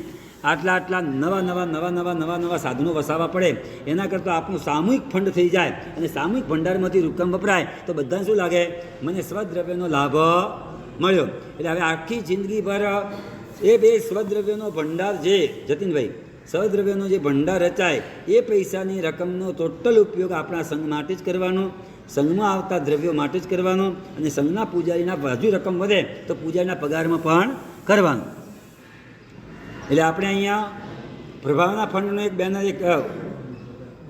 આટલા નવા સાધનો વસાવવા પડે એના કરતાં આપણું સામૂહિક ફંડ થઈ જાય અને સામૂહિક ભંડારમાંથી રકમ વપરાય તો બધાને શું લાગે? મને સ્વદ્રવ્યનો લાભ મળ્યો. એટલે હવે આખી જિંદગીભર એ બે સ્વદ્રવ્યનો ભંડાર જે જતીનભાઈ સ્વદ્રવ્યનો જે ભંડાર રચાય એ પૈસાની રકમનો ટોટલ ઉપયોગ આપણા સંઘ માટે જ કરવાનો સંઘમાં આવતા દ્રવ્યો માટે જ કરવાનો, અને સંઘના પૂજારીના વધુ રકમ વધે તો પૂજારીના પગારમાં પણ કરવાનું. એટલે આપણે અહીંયા પ્રભાવના ફંડનો એક બેનર, એક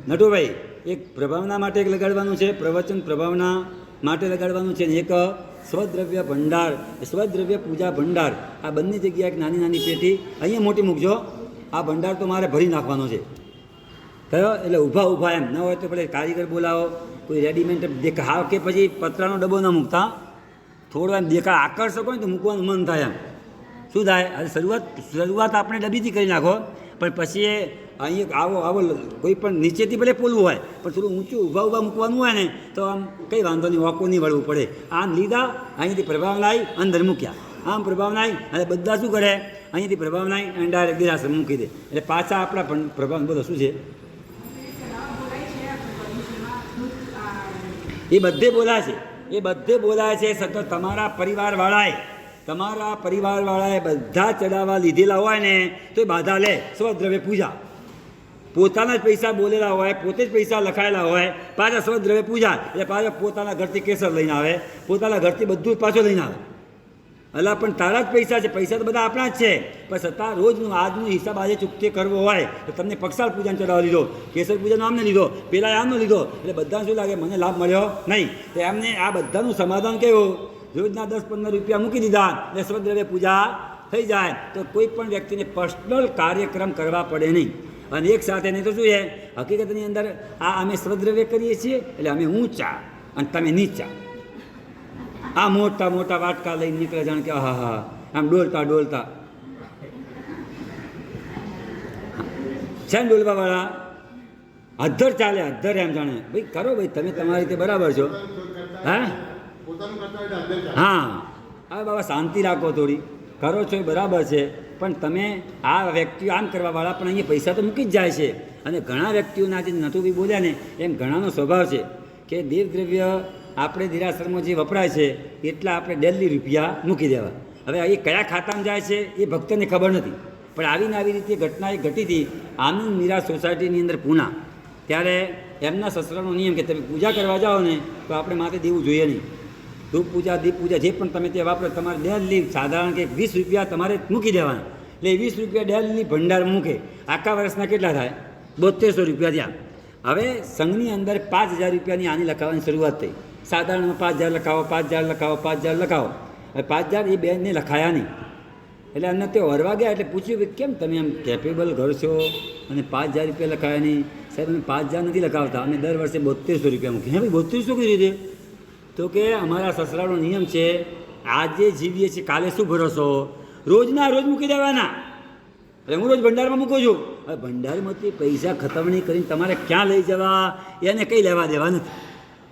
નટુભાઈ, એક પ્રભાવના માટે એક લગાડવાનું છે, પ્રવચન પ્રભાવના માટે લગાડવાનું છે, અને એક સ્વદ્રવ્ય ભંડાર, સ્વદ્રવ્ય પૂજા ભંડાર, આ બંને જગ્યાએ એક નાની નાની પેટી અહીંયા મોટી મૂકજો. આ ભંડાર તો મારે ભરી નાખવાનો છે. કયો? એટલે ઊભા ઊભા એમ ન હોય તો પેલે કારીગર બોલાવો, કોઈ રેડીમેડ દેખાવ કે પછી પતરાનો ડબ્બો ન મૂકતા, થોડો એમ દેખાવ આકર્ષક હોય ને તો મૂકવાનું મન થાય. એમ શું થાય? આજે શરૂઆત આપણે ડબ્બીથી કરી નાખો, પણ પછી એ અહીંયા આવો કોઈ પણ નીચેથી ભલે પોલવું હોય પણ થોડું ઊંચું ઊભા મૂકવાનું હોય ને તો આમ કંઈ વાંધો નહીં, વાંકો નહીં વળવું પડે. આમ લીધા, અહીંથી પ્રભાવના આવી અંદર મૂક્યા, આમ પ્રભાવના આવી, અને બધા શું કરે? અહીંથી પ્રભાવના આવી અને ડાયરેક્ટ દેરાસર મૂકી દે. એટલે પાછા આપણા પ્રભાવ બોલો શું છે એ બધે બોલાય છે સતત. તમારા પરિવારવાળાએ બધા ચડાવવા લીધેલા હોય ને તો એ બાધા લે. સ્વદ્રવ્ય પૂજા, પોતાના જ પૈસા બોલેલા હોય, પોતે જ પૈસા લખાયેલા હોય, પાછા સ્વદ્રવ્ય પૂજા એટલે પાછા પોતાના ઘરથી કેસર લઈને આવે, પોતાના ઘરથી બધું જ પાછો લઈને આવે. એટલે પણ તારા જ પૈસા છે, પૈસા તો બધા આપણા જ છે, પણ છતાં રોજનું આજનું હિસાબ આજે ચૂકતે કરવો હોય તો તમને પક્ષાળ પૂજાને ચડાવવા લીધો, કેસર પૂજાનો આમને લીધો, પેલા આમનો લીધો, એટલે બધાને શું લાગે? મને લાભ મળ્યો નહીં. તો એમને આ બધાનું સમાધાન કેવું? રોજના 10-15 રૂપિયા મૂકી દીધા એટલે સ્વદ્રવ્ય પૂજા થઈ જાય. તો કોઈ પણ વ્યક્તિને પર્સનલ કાર્યક્રમ કરવા પડે નહીં. અને એક સાથે નહીં તો શું છે? હકીકતની અંદર અમે સ્વદ્રવ્ય કરીએ છીએ એટલે અમે ઊંચા અને તમે નીચા. આ મોટા મોટા વાટકા લઈને નીકળે, જાણે કે હા આમ ડોલતા છે ને ડોલવાવાળા અધ્ધર ચાલે, અધ્ધર એમ જાણે ભાઈ કરો ભાઈ તમે તમારી રીતે બરાબર છો. હા બાબા શાંતિ રાખો, થોડી કરો છો એ બરાબર છે, પણ તમે આ વ્યક્તિઓ આમ કરવાવાળા પણ અહીંયા પૈસા તો મૂકી જ જાય છે. અને ઘણા વ્યક્તિઓના જે નટુભાઈ બોલ્યા ને એમ ઘણાનો સ્વભાવ છે કે દેવદ્રવ્ય આપણે દેરાસરમાં જે વપરાય છે એટલા આપણે ડેલી રૂપિયા મૂકી દેવા. હવે એ કયા ખાતામાં જાય છે એ ભક્તને ખબર નથી, પણ આવીને આવી રીતે ઘટના એ ઘટી હતી આનંદ મીરા સોસાયટીની અંદર પૂના. ત્યારે એમના સસરાનો નિયમ કે તમે પૂજા કરવા જાઓ ને તો આપણે માથે દેવું જોઈએ નહીં. ધૂપ પૂજા, દીપ પૂજા જે પણ તમે તે વાપરો, તમારે ડેલી સાધારણ કે 20 રૂપિયા તમારે મૂકી દેવાના. એટલે 20 રૂપિયા ડેલી ભંડાર મૂકે. આખા વર્ષના કેટલા થાય? 7200 રૂપિયા થયા. હવે સંઘની અંદર 5000 રૂપિયાની આની લખાવવાની શરૂઆત થઈ. સાધારણમાં 5000 લખાવો, 5000 લખાવો, 5000 લખાવો. હવે 5000 એ બેનને લખાયા નહીં. એટલે એમને તે વરવા ગયા એટલે પૂછ્યું કે કેમ તમે એમ કેપેબલ ઘર છો અને 5000 રૂપિયા લખાયા નહીં? સાહેબ અમે 5000 નથી લખાવતા, અમે દર વર્ષે 7200 રૂપિયા મૂકીએ. ભાઈ 7200 કઈ રીતે? તો કે અમારા સસરાનો નિયમ છે, આજે જીવીએ છીએ કાલે શું ભરોસો, રોજના રોજ મૂકી દેવાના. એટલે હું રોજ ભંડારમાં મૂકું છું. હવે ભંડારમાંથી પૈસા ખતમ નહીં કરીને તમારે ક્યાં લઈ જવા એને કંઈ લેવા દેવા નથી.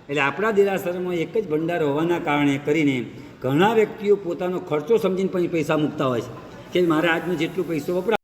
એટલે આપણા દેરાસરમાં એક જ ભંડાર હોવાના કારણે કરીને ઘણા વ્યક્તિઓ પોતાનો ખર્ચો સમજીને પણ પૈસા મૂકતા હોય છે કે મારે આજનું જેટલું પૈસો વપરાય